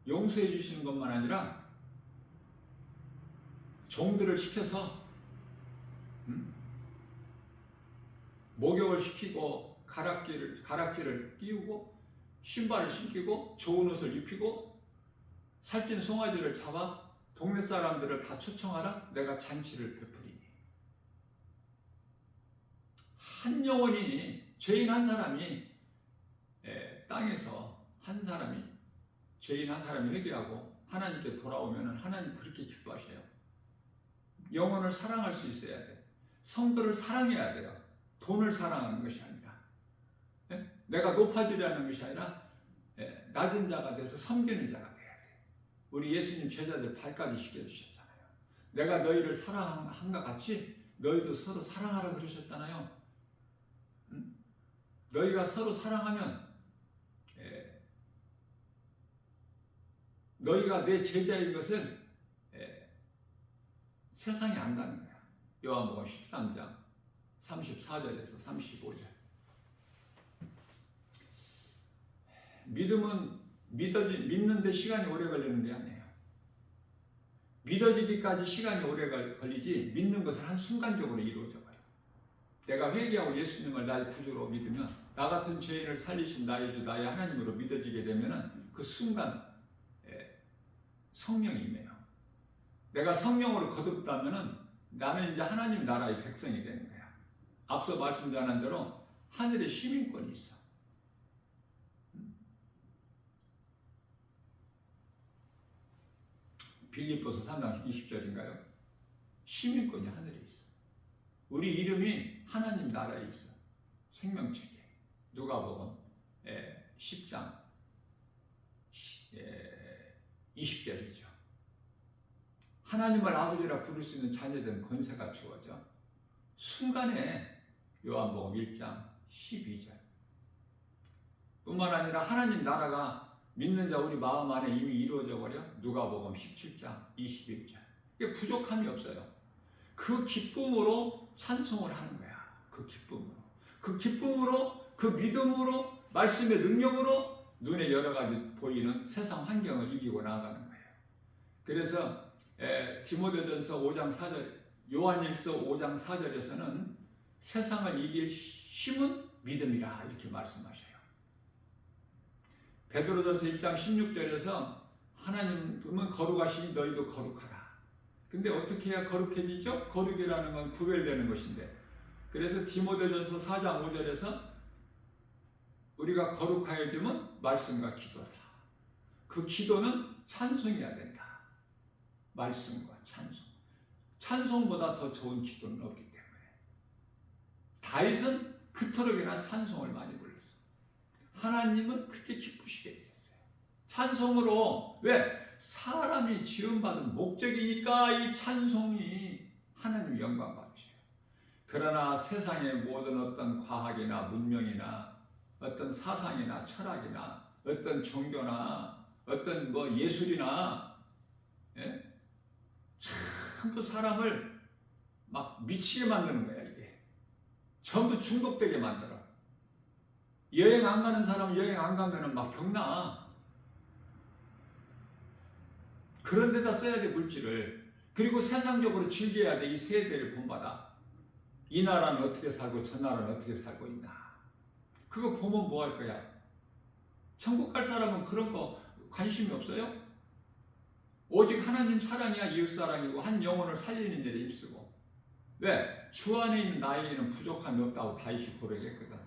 용서해 주시는 것만 아니라 종들을 시켜서 목욕을 시키고 가락지를 끼우고 신발을 신기고 좋은 옷을 입히고 살찐 송아지를 잡아 동네 사람들을 다 초청하라. 내가 잔치를 베푸리니. 한 영혼이, 죄인 한 사람이 땅에서 한 사람이, 죄인 한 사람이 회개하고 하나님께 돌아오면 하나님 그렇게 기뻐하셔요. 영혼을 사랑할 수 있어야 돼. 성도를 사랑해야 돼요. 돈을 사랑하는 것이 아니라, 내가 높아지려는 것이 아니라 낮은 자가 돼서 섬기는 자가 돼야 돼. 우리 예수님 제자들 발까지 씻겨주셨잖아요. 내가 너희를 사랑한가 같이 너희도 서로 사랑하라 그러셨잖아요. 너희가 서로 사랑하면 너희가 내 제자인 것을 세상이 안다는 거야. 요한복음 13장 34절에서 35절. 믿음은 믿는데 시간이 오래 걸리는 게 아니에요. 믿어지기까지 시간이 오래 걸리지 믿는 것은 한순간적으로 이루어져 버려요. 내가 회개하고 예수님을 나의 구주로 믿으면 나 같은 죄인을 살리신 나의 주 나의 하나님으로 믿어지게 되면 그 순간 성령이 임해요. 내가 성령으로 거듭다면 나는 이제 하나님 나라의 백성이 되는 거야. 앞서 말씀드린 대로 하늘에 시민권이 있어. 빌립보서 3장 20절인가요? 시민권이 하늘에 있어. 우리 이름이 하나님 나라에 있어. 생명책에. 누가복음 10장 20절이죠. 하나님을 아버지라 부를 수 있는 자녀된 권세가 주어져. 순간에 요한복음 1장 12절. 뿐만 아니라 하나님 나라가 믿는 자 우리 마음 안에 이미 이루어져 버려. 누가복음 17장 21절. 이게 부족함이 없어요. 그 기쁨으로 찬송을 하는 거야. 그 기쁨으로. 그 기쁨으로, 그 믿음으로, 말씀의 능력으로 눈에 여러 가지 보이는 세상 환경을 이기고 나아가는 거예요. 그래서 디모데전서 5장 4절, 요한일서 5장 4절에서는 세상을 이길 힘은 믿음이라 이렇게 말씀하셔요. 베드로전서 1장 16절에서 하나님은 거룩하시니 너희도 거룩하라. 근데 어떻게 해야 거룩해지죠? 거룩이라는 건 구별되는 것인데, 그래서 디모데전서 4장 5절에서 우리가 거룩하여지면 말씀과 기도다. 그 기도는 찬송해야 된다. 말씀과 찬송. 찬송보다 더 좋은 기도는 없기 때문에. 다윗은 그토록이나 찬송을 많이 불렀어. 하나님은 그렇게 기쁘시게 되었어요. 찬송으로. 왜? 사람이 지음받은 목적이니까 이 찬송이 하나님 영광 받으셔요. 그러나 세상의 모든 어떤 과학이나 문명이나 어떤 사상이나 철학이나 어떤 종교나 어떤 예술이나 전부 사람을 막 미치게 만드는 거야. 이게 전부 중독되게 만들어. 여행 안 가는 사람은 여행 안 가면은 막 병나. 그런 데다 써야 돼, 물질을. 그리고 세상적으로 즐겨야 돼. 이 세대를 본받아. 이 나라는 어떻게 살고 저 나라는 어떻게 살고 있나. 그거 보면 뭐 할 거야? 천국 갈 사람은 그런 거 관심이 없어요? 오직 하나님 사랑이야 이웃 사랑이고 한 영혼을 살리는 일에 힘쓰고. 왜? 주 안에 있는 나에게는 부족함이 없다고 다윗이 고백했거든.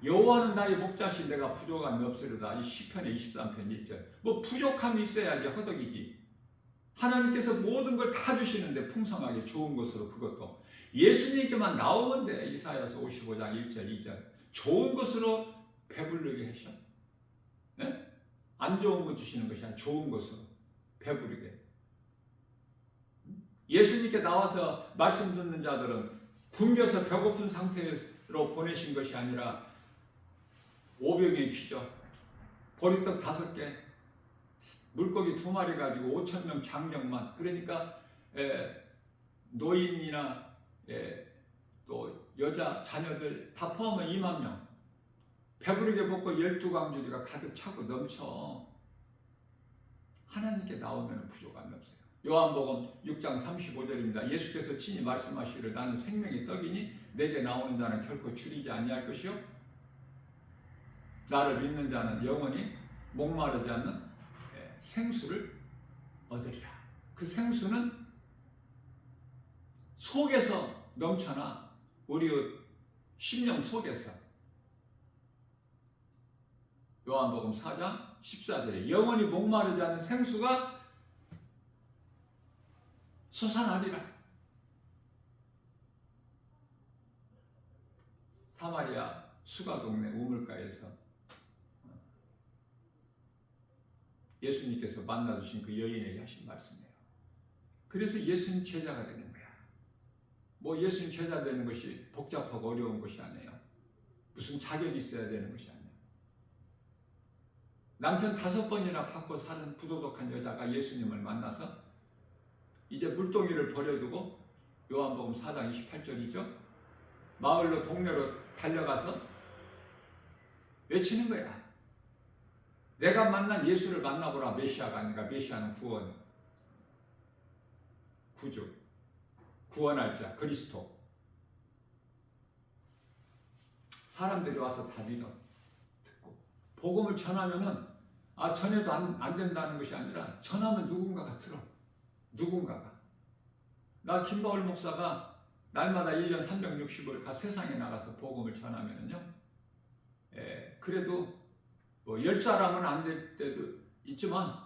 여호와는 나의 목자시 내가 부족함이 없으리로다. 이 시편의 23편 1절. 뭐 부족함이 있어야지 허덕이지. 하나님께서 모든 걸 다 주시는데 풍성하게 좋은 것으로 그것도 예수님께만 나오면 돼. 이사야서 55장 1절 2절. 좋은 것으로 배부르게 하셔. 네? 안 좋은 거 주시는 것이 아니라 좋은 것으로 배부르게. 예수님께 나와서 말씀 듣는 자들은 굶겨서 배고픈 상태로 보내신 것이 아니라 오병이의 기적, 보리떡 5개, 물고기 2마리 가지고 5,000명 장정만. 그러니까 노인이나 또 여자 자녀들 다 포함하면 2만 명 배부르게 먹고 12광주리가 가득 차고 넘쳐. 하나님께 나오면 부족함이 없어요. 요한복음 6장 35절입니다. 예수께서 친히 말씀하시기를 나는 생명의 떡이니 내게 나오는 자는 결코 줄이지 아니할 것이요 나를 믿는 자는 영원히 목마르지 않는 생수를 얻으리라. 그 생수는 속에서 넘쳐나. 우리 심령 속에서. 요한복음 4장 14절에 영원히 목마르지 않는 생수가 솟아나리라. 사마리아 수가동네 우물가에서 예수님께서 만나주신 그 여인에게 하신 말씀이에요. 그래서 예수님 제자가 되는 거야. 뭐 예수님 제자 되는 것이 복잡하고 어려운 것이 아니에요. 무슨 자격이 있어야 되는 것이 아니에요. 남편 5번이나 받고 사는 부도덕한 여자가 예수님을 만나서 이제 물동이를 버려두고 요한복음 4장 28절이죠. 마을로 동네로 달려가서 외치는 거야. 내가 만난 예수를 만나보라. 메시아가 아니라 메시아는 구원, 구주, 구원할 자, 그리스도. 사람들이 와서 다 믿어. 듣고 복음을 전하면은 전해도 안 된다는 것이 아니라 전하면 누군가가 들어. 누군가가. 나 김바울 목사가 날마다 1년 360일 세상에 나가서 복음을 전하면은요. 그래도 뭐 10사람은 안 될 때도 있지만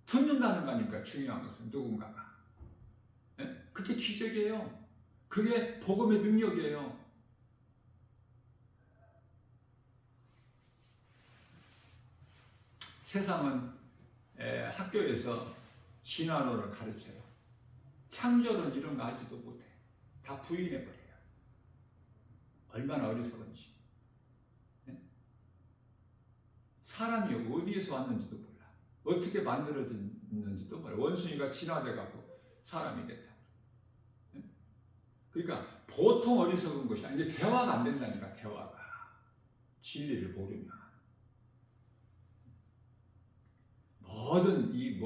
듣는다는 거 아닙니까? 중요한 것은 누군가가. 그게 기적이에요. 그게 복음의 능력이에요. 세상은 학교에서 진화론을 가르쳐요. 창조론 이런 거 알지도 못해. 다 부인해버려요. 얼마나 어리석은지. 사람이 어디에서 왔는지도 몰라. 어떻게 만들어졌는지도 몰라. 원숭이가 진화돼가고 사람이 됐다. 그러니까 보통 어리석은 것이 아니라 대화가 안 된다니까. 대화가. 진리를 모르면. 모든 이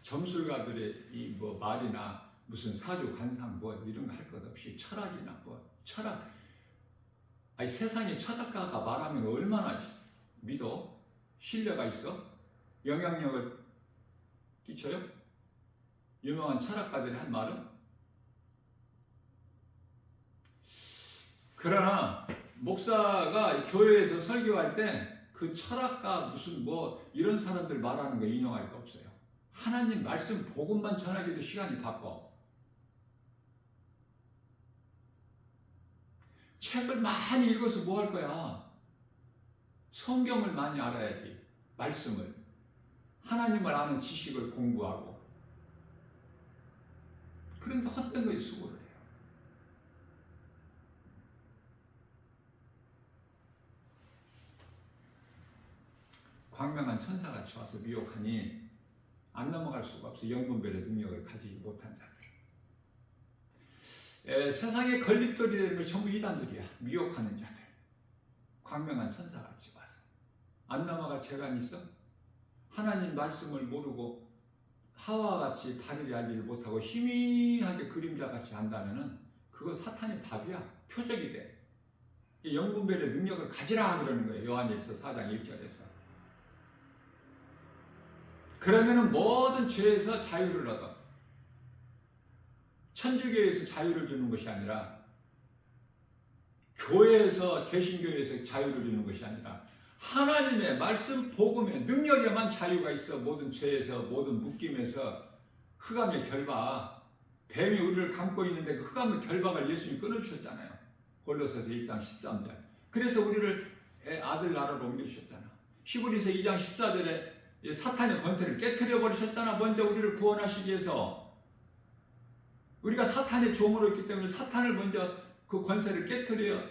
점술가들의 말이나 무슨 사주 관상 이런 거 할 것 없이 철학이나 철학. 세상에 철학가가 말하면 얼마나 믿어? 신뢰가 있어? 영향력을 끼쳐요? 유명한 철학가들이 한 말은? 그러나 목사가 교회에서 설교할 때 그 철학가 무슨 이런 사람들 말하는 거 인용할 거 없어요. 하나님 말씀 복음만 전하기도 시간이 바빠. 책을 많이 읽어서 뭐 할 거야? 성경을 많이 알아야지. 말씀을. 하나님을 아는 지식을 공부하고. 그런데 헛된 거에 수고를 해요. 광명한 천사같이 와서 미혹하니 안 넘어갈 수가 없어. 영분별의 능력을 가지지 못한 자들. 세상에 걸림돌이 되는 건 전부 이단들이야. 미혹하는 자들. 광명한 천사같이 와서. 안 넘어갈 재간이 있어? 하나님 말씀을 모르고 하와와 같이 바르게 알지를 못하고 희미하게 그림자같이 한다면은 그거 사탄의 밥이야. 표적이 돼. 이 영분별의 능력을 가지라 그러는 거예요. 요한일서 4장 1절에서. 그러면은 모든 죄에서 자유를 얻어. 천주교에서 자유를 주는 것이 아니라, 교회에서, 개신교에서 자유를 주는 것이 아니라, 하나님의 말씀 복음의 능력에만 자유가 있어. 모든 죄에서, 모든 묶임에서, 흑암의 결박, 뱀이 우리를 감고 있는데 그 흑암의 결박을 예수님이 끊어주셨잖아요. 골로새서 1장 13절. 그래서 우리를 아들 나라로 옮겨주셨잖아. 히브리서 2장 14절에 사탄의 권세를 깨트려 버리셨잖아. 먼저 우리를 구원하시기 위해서. 우리가 사탄의 종으로 있기 때문에 사탄을 먼저 그 권세를 깨트려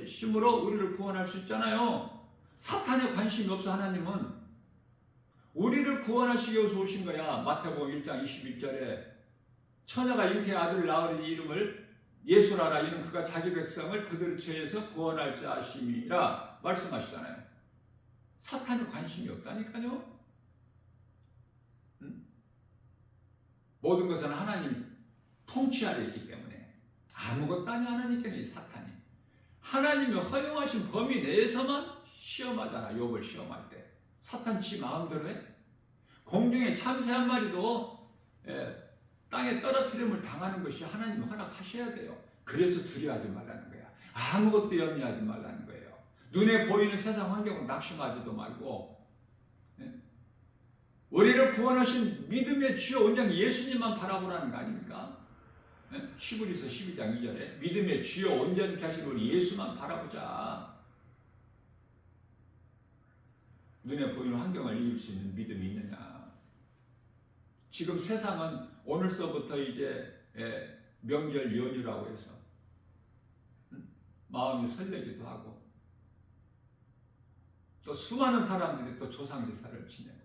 심으로 우리를 구원할 수 있잖아요. 사탄에 관심이 없어. 하나님은 우리를 구원하시기 위해서 오신 거야. 마태복음 1장 21절에 처녀가 잉태의 아들을 낳으니 이름을 예수라라. 이는 그가 자기 백성을 그들의 죄에서 구원할 자 하심이라 말씀하시잖아요. 사탄에 관심이 없다니까요. 응? 모든 것은 하나님 통치 아래 있기 때문에 아무것도 아니. 하나님께는 사탄이 하나님이 허용하신 범위 내에서만 시험하잖아. 욥을 시험할 때 사탄 지 마음대로 해. 공중에 참새 한 마리도 땅에 떨어뜨림을 당하는 것이 하나님이 허락하셔야 돼요. 그래서 두려워하지 말라는 거야. 아무것도 염려하지 말라는 거예요. 눈에 보이는 세상 환경을 낙심하지도 말고, 우리를 구원하신 믿음의 주요 원장 예수님만 바라보라는 거 아닙니까? 히브리서 12장 2절에 믿음의 주요 온전케 하신 우리 예수만 바라보자. 눈에 보이는 환경을 이길 수 있는 믿음이 있느냐. 지금 세상은 오늘서부터 이제 명절 연휴라고 해서 마음이 설레기도 하고, 또 수많은 사람들이 또 조상제사를 지내고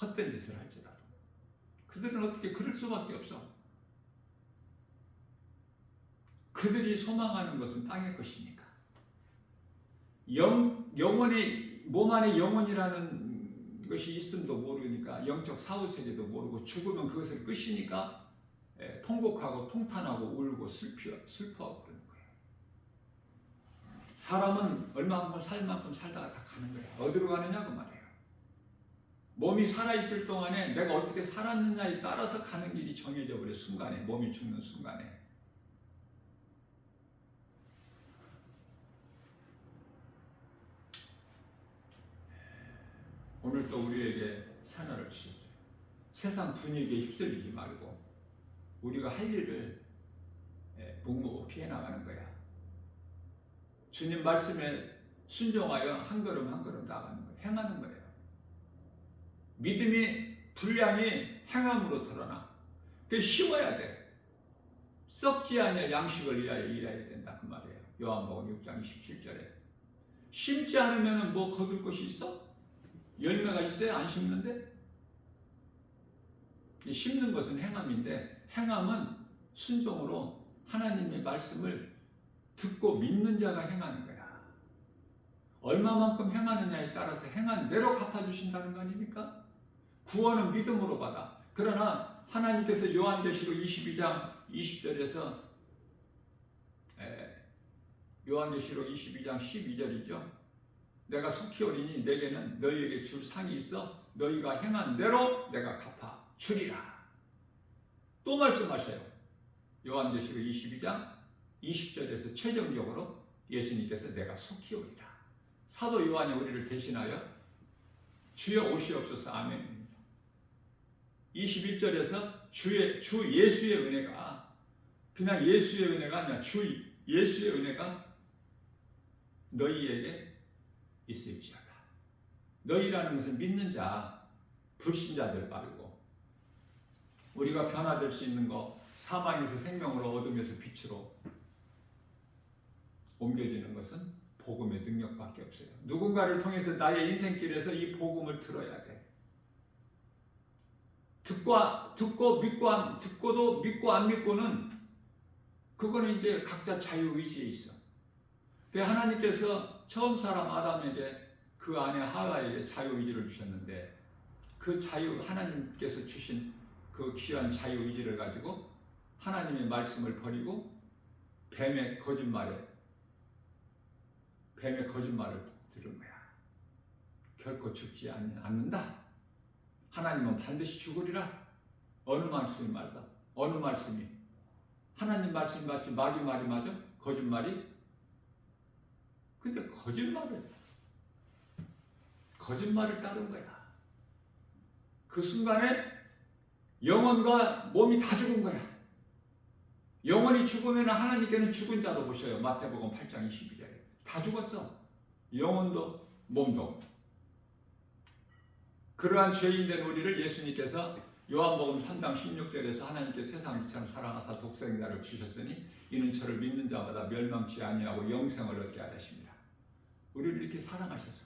헛된 짓을 할지라도 그들은 어떻게 그럴 수밖에 없어. 그들이 소망하는 것은 땅의 것이니까. 영혼의 몸 안에 영혼이라는 것이 있음도 모르니까, 영적 사후세계도 모르고, 죽으면 그것을 끝이니까 통곡하고 통탄하고 울고 슬퍼하고 그러는 거예요. 사람은 얼마만큼 살 만큼 살다가 다 가는 거예요. 어디로 가느냐고 말이에요. 몸이 살아있을 동안에 내가 어떻게 살았느냐에 따라서 가는 길이 정해져 버려. 순간에, 몸이 죽는 순간에. 오늘 또 우리에게 산화를 주셨어요. 세상 분위기에 휩쓸리지 말고 우리가 할 일을 묵묵히 해나가는 거야. 주님 말씀에 순종하여 한 걸음 한 걸음 나가는 거예요. 행하는 거예요. 믿음이 분량이 행함으로 드러나. 그게 쉬워야 돼. 썩지 아니하 양식을 위하여 일해야 된다 그 말이에요. 요한복음 6장 27절에. 심지 않으면 뭐 거둘 것이 있어? 열매가 있어야 안 심는데? 심는 것은 행함인데, 행함은 순종으로 하나님의 말씀을 듣고 믿는 자가 행하는 거야. 얼마만큼 행하느냐에 따라서 행한 대로 갚아주신다는 거 아닙니까? 구원은 믿음으로 받아. 그러나 하나님께서 요한계시록 22장 20절에서 요한계시록 22장 12절이죠. 내가 속히 오리니 내게는 너희에게 줄 상이 있어 너희가 행한 대로 내가 갚아 주리라. 또 말씀하셔요. 요한계시록 22장 20절에서 최종적으로 예수님께서 내가 속히 오리라. 사도 요한이 우리를 대신하여 주여 오시옵소서 아멘입니다. 21절에서 주 예수의 은혜가, 그냥 예수의 은혜가 아니라 주 예수의 은혜가 너희에게 있을지어다. 너희라는 것은 믿는 자, 불신자들 말고, 우리가 변화될 수 있는 거, 사망에서 생명으로, 어둠에서 빛으로 옮겨지는 것은 복음의 능력밖에 없어요. 누군가를 통해서 나의 인생길에서 이 복음을 들어야 돼. 듣고도 믿고 안 믿고는 그거는 이제 각자 자유의지에 있어. 하나님께서 처음 사람 아담에게 그 아내 하와에게 자유의지를 주셨는데, 그 하나님께서 주신 그 귀한 자유의지를 가지고 하나님의 말씀을 버리고 뱀의 거짓말을 들은 거야. 결코 죽지 않는다. 하나님은 반드시 죽으리라. 어느 말씀이 맞다? 어느 말씀이? 하나님 말씀이 맞지 마귀 말이 맞아? 거짓말이? 근데 거짓말을 따른 거야. 그 순간에 영혼과 몸이 다 죽은 거야. 영혼이 죽으면 하나님께는 죽은 자로 보셔요. 마태복음 8장 22절에. 다 죽었어. 영혼도 몸도. 그러한 죄인된 우리를 예수님께서 요한복음 3장 16절에서 하나님께 세상을 이처럼 사랑하사 독생자를 주셨으니 이는 저를 믿는 자마다 멸망치 아니하고 영생을 얻게 하셨습니다. 우리를 이렇게 사랑하셔서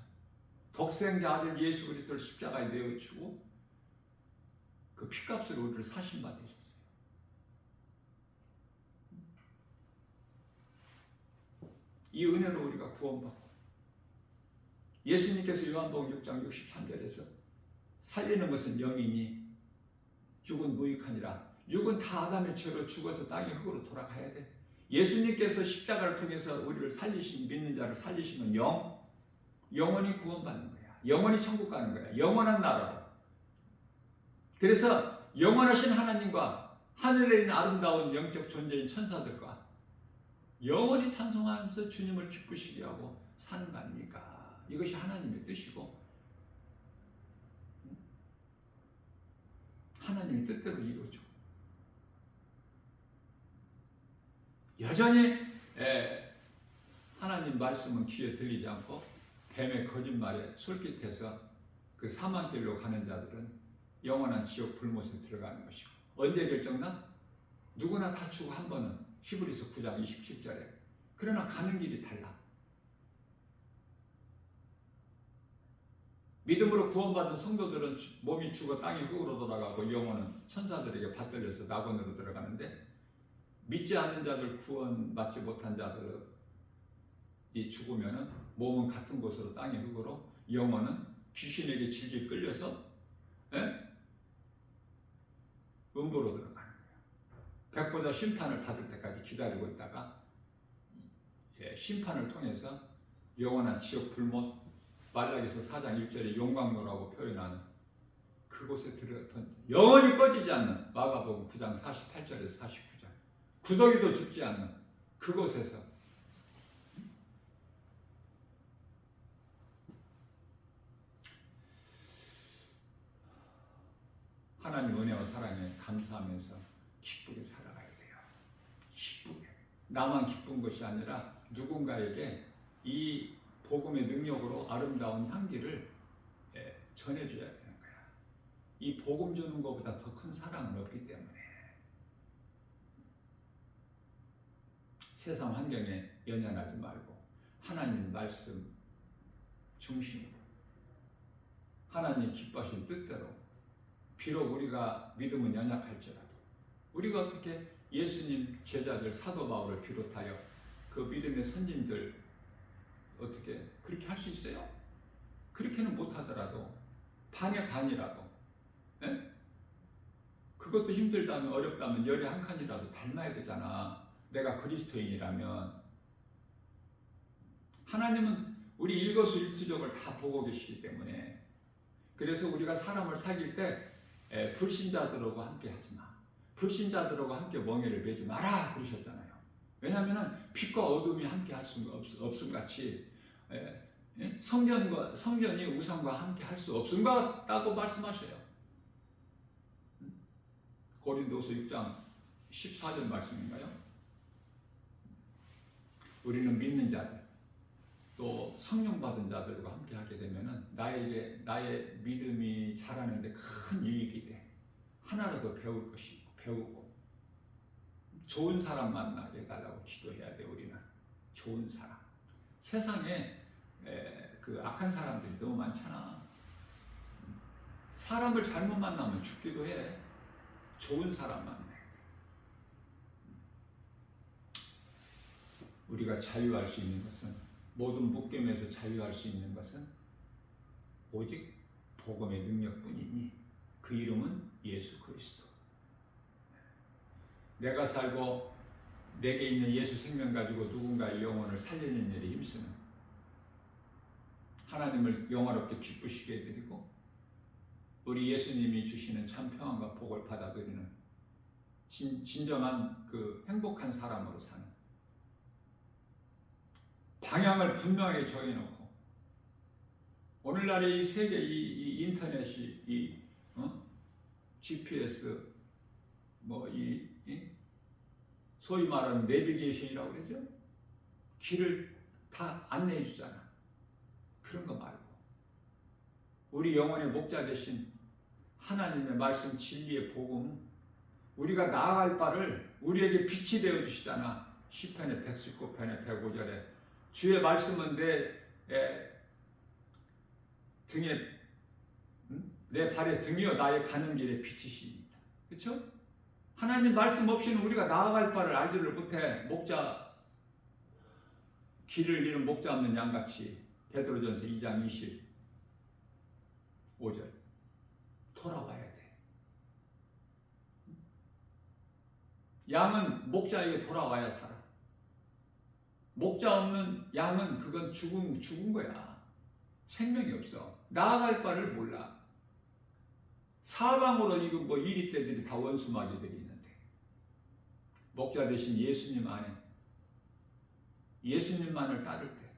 독생자 아들 예수 그리스도를 십자가에 내어주고 그 피값으로 우리를 사신 바 되셨어요. 이 은혜로 우리가 구원받고 예수님께서 요한복음 6장 63절에서 살리는 것은 영이니 육은 무익하니라. 육은 다 아담의 죄로 죽어서 땅의 흙으로 돌아가야 돼. 예수님께서 십자가를 통해서 우리를 살리신 믿는 자를 살리시면 영원히 구원받는 거야. 영원히 천국 가는 거야. 영원한 나라로. 그래서 영원하신 하나님과 하늘에 있는 아름다운 영적 존재인 천사들과 영원히 찬송하면서 주님을 기쁘시게 하고 사는 거 아닙니까? 이것이 하나님의 뜻이고 하나님의 뜻대로 이루어져. 여전히 하나님 말씀은 귀에 들리지 않고 뱀의 거짓말에 솔깃해서 그 사망길로 가는 자들은 영원한 지옥 불못에 들어가는 것이고 언제 결정나? 누구나 다 죽고 한 번은 히브리서 9장 27절에 그러나 가는 길이 달라. 믿음으로 구원받은 성도들은 몸이 죽어 땅의 흙으로 돌아가고 영혼은 천사들에게 받들려서 낙원으로 들어가는데 믿지 않는 자들 구원받지 못한 자들이 죽으면 몸은 같은 곳으로 땅의 흙으로 영혼은 귀신에게 질질 끌려서 음부로 들어가는 거예요. 백보자 심판을 받을 때까지 기다리고 있다가 심판을 통해서 영원한 지옥 불못 말라기서 4장 1절에 용광로라고 표현하는 그곳에 들어갔던 영원히 꺼지지 않는 마가복음 9장 48절에서 49절 구더기도 죽지 않는 그곳에서 하나님 은혜와 사랑에 감사하면서 기쁘게 살아가야 돼요. 기쁘게. 나만 기쁜 것이 아니라 누군가에게 이 복음의 능력으로 아름다운 향기를 전해줘야 되는 거야. 이 복음 주는 것보다 더 큰 사랑은 없기 때문에 세상 환경에 연연하지 말고 하나님 말씀 중심으로 하나님 기뻐하신 뜻대로 비록 우리가 믿음은 연약할지라도 우리가 어떻게 예수님 제자들 사도 바울을 비롯하여 그 믿음의 선진들 어떻게 그렇게 할 수 있어요? 그렇게는 못하더라도 반의 반이라도 그것도 힘들다면 어렵다면 열에 한 칸이라도 닮아야 되잖아. 내가 그리스도인이라면 하나님은 우리 일거수일투족을 다 보고 계시기 때문에 그래서 우리가 사람을 사귈 때 불신자들하고 함께 하지 마. 불신자들하고 함께 멍에를 매지 마라 그러셨잖아요. 왜냐하면 빛과 어둠이 함께 할 수 없음 같이 성전이 우상과 함께 할 수 없음 같다고 말씀하셔요. 고린도서 6장 14절 말씀인가요? 우리는 믿는 자들 또 성령 받은 자들과 함께 하게 되면은 나의 믿음이 자라는데 큰 유익이 돼. 하나라도 배울 것이 있고 배우고 좋은 사람 만나게 해달라고 기도해야 돼. 우리는 좋은 사람. 세상에 그 악한 사람들이 너무 많잖아. 사람을 잘못 만나면 죽기도 해. 좋은 사람 만나야 돼. 우리가 자유할 수 있는 것은 모든 묶임에서 자유할 수 있는 것은 오직 복음의 능력뿐이니 그 이름은 예수 그리스도. 내가 살고 내게 있는 예수 생명 가지고 누군가의 영혼을 살리는 일에 힘쓰는 하나님을 영화롭게 기쁘시게 해드리고 우리 예수님이 주시는 참 평안과 복을 받아들이는 진정한 그 행복한 사람으로 사는 방향을 분명하게 정해놓고 오늘날의 이 세계 이 인터넷이 GPS 소위 말하는 내비게이션이라고 그러죠. 길을 다 안내해 주잖아. 그런 거 말고 우리 영혼의 목자 되신 하나님의 말씀 진리의 복음 우리가 나아갈 바를 우리에게 빛이 되어 주시잖아. 시편의 119편의 105절에 주의 말씀은 내 등에 내 발의 등이여 나의 가는 길에 빛이시입니다. 그렇죠? 하나님 말씀 없이는 우리가 나아갈 바를 알지를 못해. 목자 길을 잃은 목자 없는 양같이 베드로전서 2장 25절 돌아와야 돼. 양은 목자에게 돌아와야 살아. 목자 없는 양은 그건 죽은 거야. 생명이 없어. 나아갈 바를 몰라. 사방으로 이거 이리떼들이 다 원수마귀들이 있는데 목자 대신 예수님 안에 예수님만을 따를 때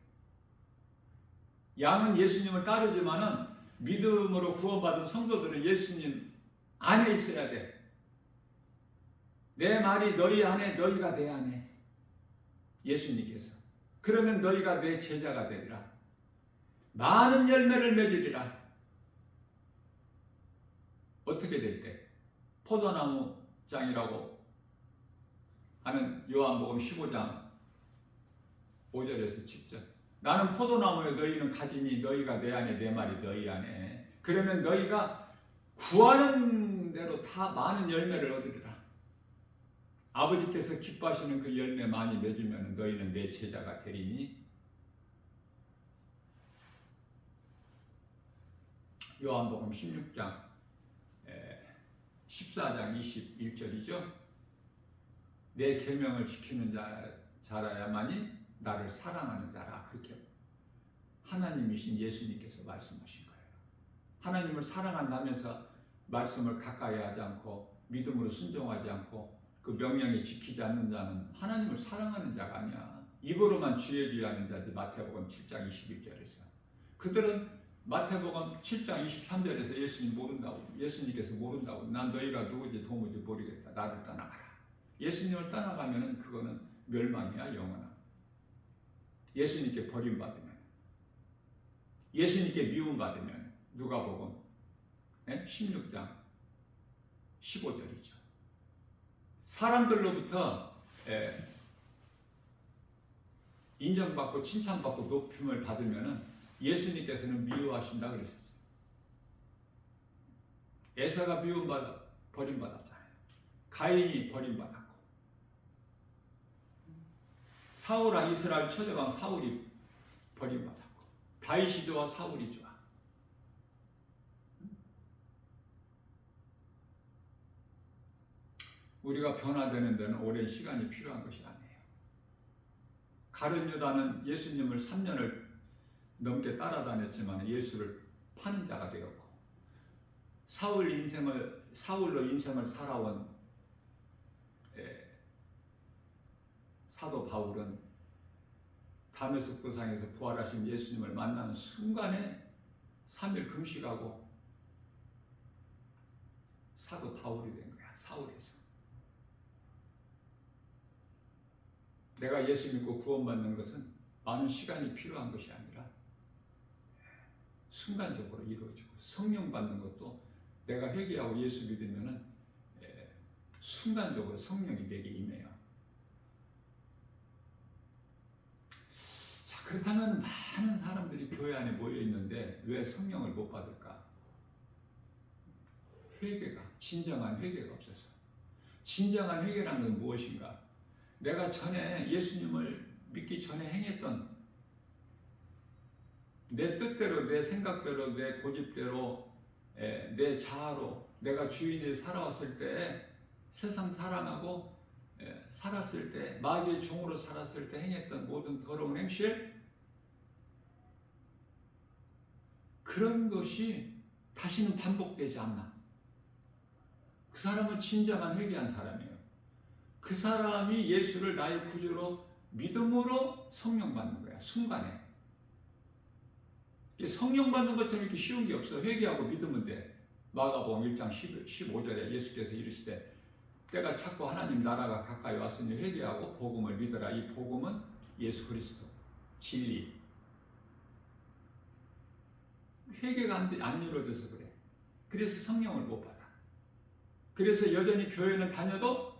양은 예수님을 따르지만은 믿음으로 구원받은 성도들은 예수님 안에 있어야 돼. 내 말이 너희 안에 너희가 내 안에 예수님께서 그러면 너희가 내 제자가 되리라. 많은 열매를 맺으리라. 어떻게 될 때? 포도나무 장이라고 하는 요한복음 15장 5절에서 10절 나는 포도나무에 너희는 가지니 너희가 내 안에 내 말이 너희 안에 그러면 너희가 구하는 대로 다 많은 열매를 얻으리라. 아버지께서 기뻐하시는 그 열매 많이 맺으면 너희는 내 제자가 되리니 요한복음 16장 14장 21절이죠. 내 계명을 지키는 자라야만이 나를 사랑하는 자라. 그렇게 하나님이신 예수님께서 말씀하신 거예요. 하나님을 사랑한다면서 말씀을 가까이 하지 않고 믿음으로 순종하지 않고 그 명령에 지키지 않는 자는 하나님을 사랑하는 자가 아니야. 입으로만 주의 주의 하는 자지. 마태복음 7장 21절에서 그들은 마태복음 7장 23절에서 예수님께서 모른다고 난 너희가 누구지 도무지 모르겠다. 나를 떠나가라. 예수님을 떠나가면 그거는 멸망이야. 영원함. 예수님께 버림받으면 예수님께 미움받으면 누가복음 16장 15절이죠. 사람들로부터 인정받고 칭찬받고 높임을 받으면 예수님께서는 미워하신다 그러셨어요. 에사가 미움받아 버림받았잖아요. 가인이 버림받았고 사울아 이스라엘 초대왕 사울이 버림받았고 다윗이 좋아 사울이 좋아. 우리가 변화되는 데는 오랜 시간이 필요한 것이 아니에요. 가룟 유다는 예수님을 3년을 넘게 따라다녔지만 예수를 파는 자가 되었고 사울로 인생을 살아온 사도 바울은 다메섹 도상에서 부활하신 예수님을 만나는 순간에 3일 금식하고 사도 바울이 된 거야. 사울에서 내가 예수 믿고 구원받는 것은 많은 시간이 필요한 것이 아니라 순간적으로 이루어지고 성령 받는 것도 내가 회개하고 예수 믿으면은 순간적으로 성령이 내게 임해요. 자, 그렇다면 많은 사람들이 교회 안에 모여 있는데 왜 성령을 못 받을까? 진정한 회개가 없어서. 진정한 회개라는 건 무엇인가? 내가 전에 예수님을 믿기 전에 행했던 내 뜻대로, 내 생각대로, 내 고집대로, 내 자아로 내가 주인이 살아왔을 때 세상 사랑하고 살았을 때, 마귀의 종으로 살았을 때 행했던 모든 더러운 행실, 그런 것이 다시는 반복되지 않나. 그 사람은 진정한 회개한 사람이에요. 그 사람이 예수를 나의 구주로 믿음으로 성령 받는 거야. 순간에. 성령 받는 것처럼 이렇게 쉬운 게 없어. 회개하고 믿으면 돼. 마가복음 1장 15절에 예수께서 이르시되 때가 찼고 하나님 나라가 가까이 왔으니 회개하고 복음을 믿어라. 이 복음은 예수 그리스도, 진리. 회개가 안 이루어져서 그래. 그래서 성령을 못 받아. 그래서 여전히 교회는 다녀도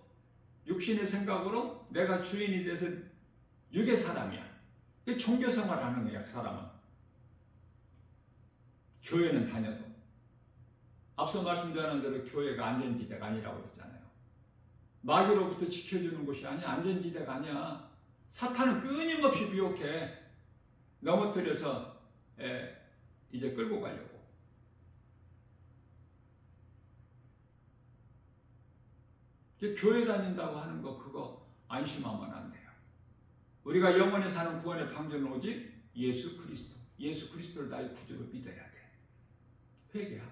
육신의 생각으로 내가 주인이 돼서 육의 사람이야. 종교 생활을 하는 거야, 사람은. 교회는 다녀도. 앞서 말씀드린 대로 교회가 안전지대가 아니라고 그랬잖아요. 마귀로부터 지켜주는 곳이 아니야. 안전지대가 아니야. 사탄은 끊임없이 미혹해. 넘어뜨려서 이제 끌고 가려고. 교회 다닌다고 하는 거 그거 안심하면 안 돼요. 우리가 영원히 사는 구원의 방전은 오직 예수 그리스도. 예수 그리스도를 나의 구주로 믿어야 돼. 회개하고.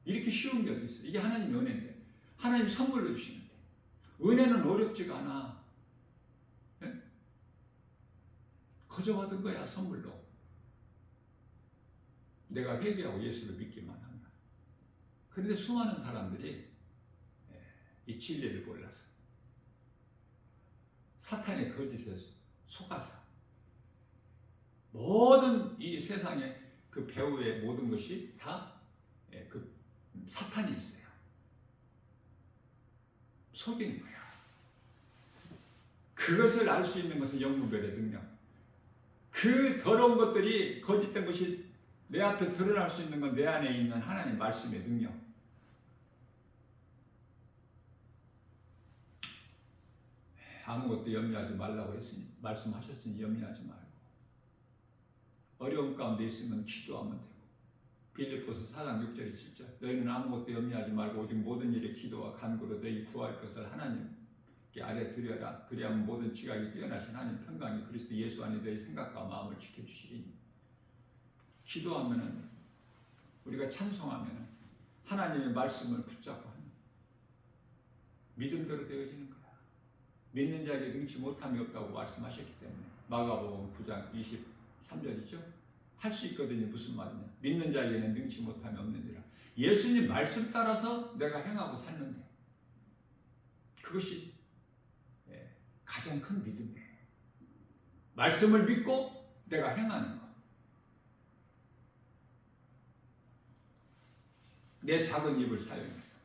이렇게 쉬운 게 어디 있어. 이게 하나님의 은혜인데. 하나님 선물로 주시는데. 은혜는 어렵지가 않아. 네? 거저 받은 거야, 선물로. 내가 회개하고 예수를 믿기만 하면. 그런데 수많은 사람들이 이 진리를 몰라서 사탄의 거짓에 속아서 모든 이 세상의 그 배후의 모든 것이 다 그 사탄이 있어요. 속이는 거야. 그것을 알 수 있는 것은 영분별의 능력. 그 더러운 것들이 거짓된 것이 내 앞에 드러날 수 있는 건 내 안에 있는 하나님의 말씀의 능력. 아무것도 염려하지 말라고 했으니 말씀하셨으니 염려하지 말고 어려움 가운데 있으면 기도하면 되고 빌립보서 4장 6절에 7절 너희는 아무것도 염려하지 말고 오직 모든 일에 기도와 간구로 너희 구할 것을 하나님께 아뢰 드려라. 그리하면 모든 지각이 뛰어나신 하나님 평강이 그리스도 예수 안에 너희 생각과 마음을 지켜주시리니. 기도하면은 우리가 찬송하면은 하나님의 말씀을 붙잡고 하는 믿음대로 되어지는 거야. 믿는 자에게 능치 못함이 없다고 말씀하셨기 때문에 마가복음 9장 23절이죠. 할 수 있거든요. 무슨 말이냐. 믿는 자에게는 능치 못함이 없느니라. 예수님 말씀 따라서 내가 행하고 살는데 그것이 가장 큰 믿음이에요. 말씀을 믿고 내가 행하는 것. 내 작은 입을 사용해서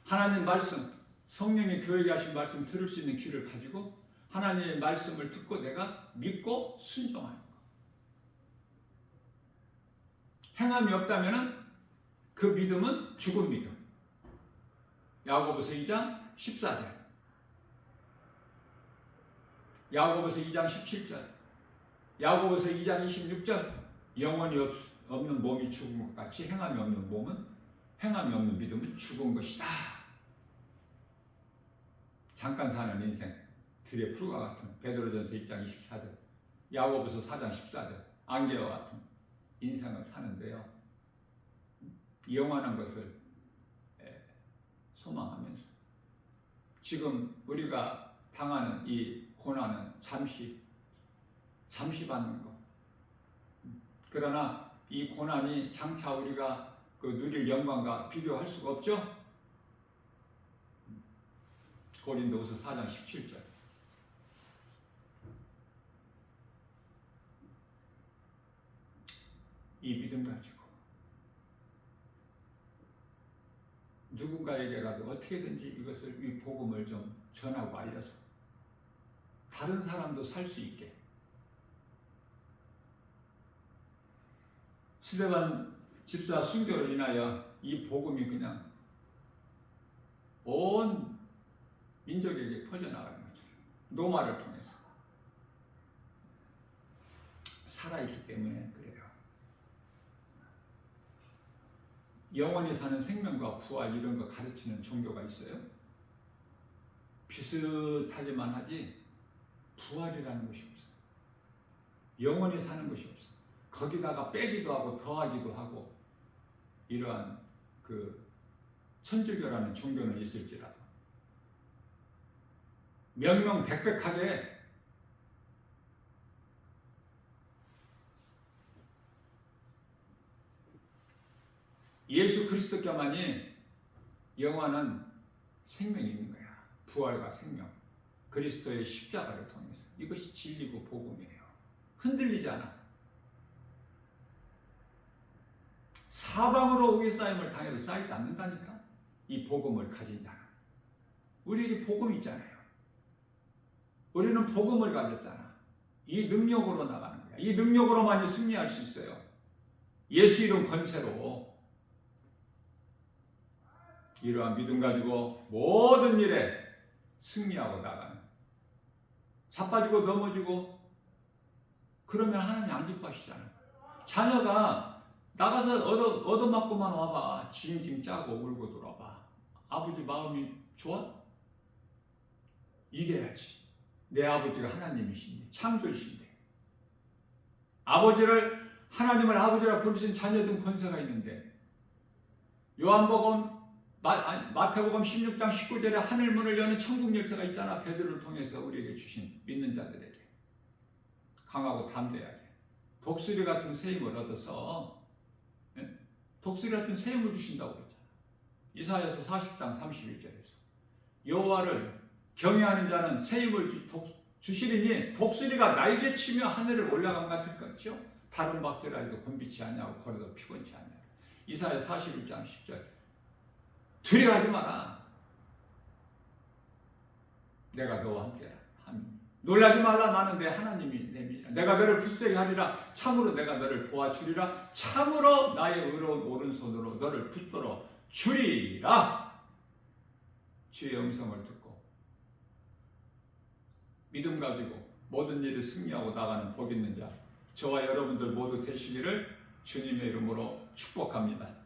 하나님 말씀, 성령이 교회에 하신 말씀 들을 수 있는 귀를 가지고 하나님의 말씀을 듣고 내가 믿고 순종하는 것. 행함이 없다면 그 믿음은 죽은 믿음. 야고보서 2장 14절, 야고보서 2장 17절, 야고보서 2장 26절. 영혼이 없는 몸이 죽은 것 같이 행함이 없는 몸은, 행함이 없는 믿음은 죽은 것이다. 잠깐 사는 인생, 들의 풀과 같은 베드로전서 1장 24절, 야고보서 4장 14절, 안개와 같은 인생을 사는데요. 영원한 것을 소망하면서 지금 우리가 당하는 이 고난은 잠시 받는 것. 그러나 이 고난이 장차 우리가 그 누릴 영광과 비교할 수가 없죠. 고린도후서 4장 17절. 이 믿음 가지고 누군가에게라도 어떻게든지 이것을, 이 복음을 좀 전하고 알려서 다른 사람도 살 수 있게. 스데반 집사 순교로 인하여 이 복음이 그냥 온 민족에게 퍼져나가는 거죠. 노마를 통해서. 살아있기 때문에 그래요. 영원히 사는 생명과 부활 이런 거 가르치는 종교가 있어요? 비슷하기만 하지 부활이라는 것이 없어. 영원히 사는 것이 없어. 거기다가 빼기도 하고 더하기도 하고 이러한 그 천주교라는 종교는 있을지라도 명명백백하게 예수 그리스도께만이 영원한 생명이 있는 거야. 부활과 생명. 그리스도의 십자가를 통해서. 이것이 진리고 복음이에요. 흔들리지 않아. 사방으로 우겨싸임을 당해도 쌓이지 않는다니까. 이 복음을 가진 자는. 우리에게 복음이 있잖아요. 우리는 복음을 가졌잖아. 이 능력으로 나가는 거야. 이 능력으로만이 승리할 수 있어요. 예수 이름 권세로. 이러한 믿음 가지고 모든 일에 승리하고 나가는. 자빠지고 넘어지고 그러면 하나님이 안 기뻐하시잖아요. 자녀가 나가서 얻어맞고만 와봐. 징징 짜고 울고 돌아봐. 아버지 마음이 좋아? 이겨야지. 내 아버지가 하나님이신데, 창조주신데. 하나님을 아버지라 부르신 자녀든 권세가 있는데, 마태복음 16장 19절에 하늘문을 여는 천국 열쇠가 있잖아. 베드로를 통해서 우리에게 주신 믿는 자들에게. 강하고 담대하게. 독수리 같은 세임을 얻어서, 독수리 같은 세임을 주신다고 그랬잖아. 이사야서 40장 31절에서. 여호와를 경외하는 자는 세임을 주시리니 독수리가 날개치며 하늘을 올라간 같을 것이요. 다른 박제라도 곤비치 않냐고 걸어도 피곤치 않냐. 이사야 41장 10절. 두려워하지 마라. 내가 너와 함께라. 놀라지 말라. 나는 내 하나님이 내 믿으라. 내가 너를 굳세게 하리라. 참으로 내가 너를 도와주리라. 참으로 나의 의로운 오른손으로 너를 붙들어 주리라. 주의 음성을 듣고 믿음 가지고 모든 일을 승리하고 나가는 복 있는 자 저와 여러분들 모두 되시기를 주님의 이름으로 축복합니다.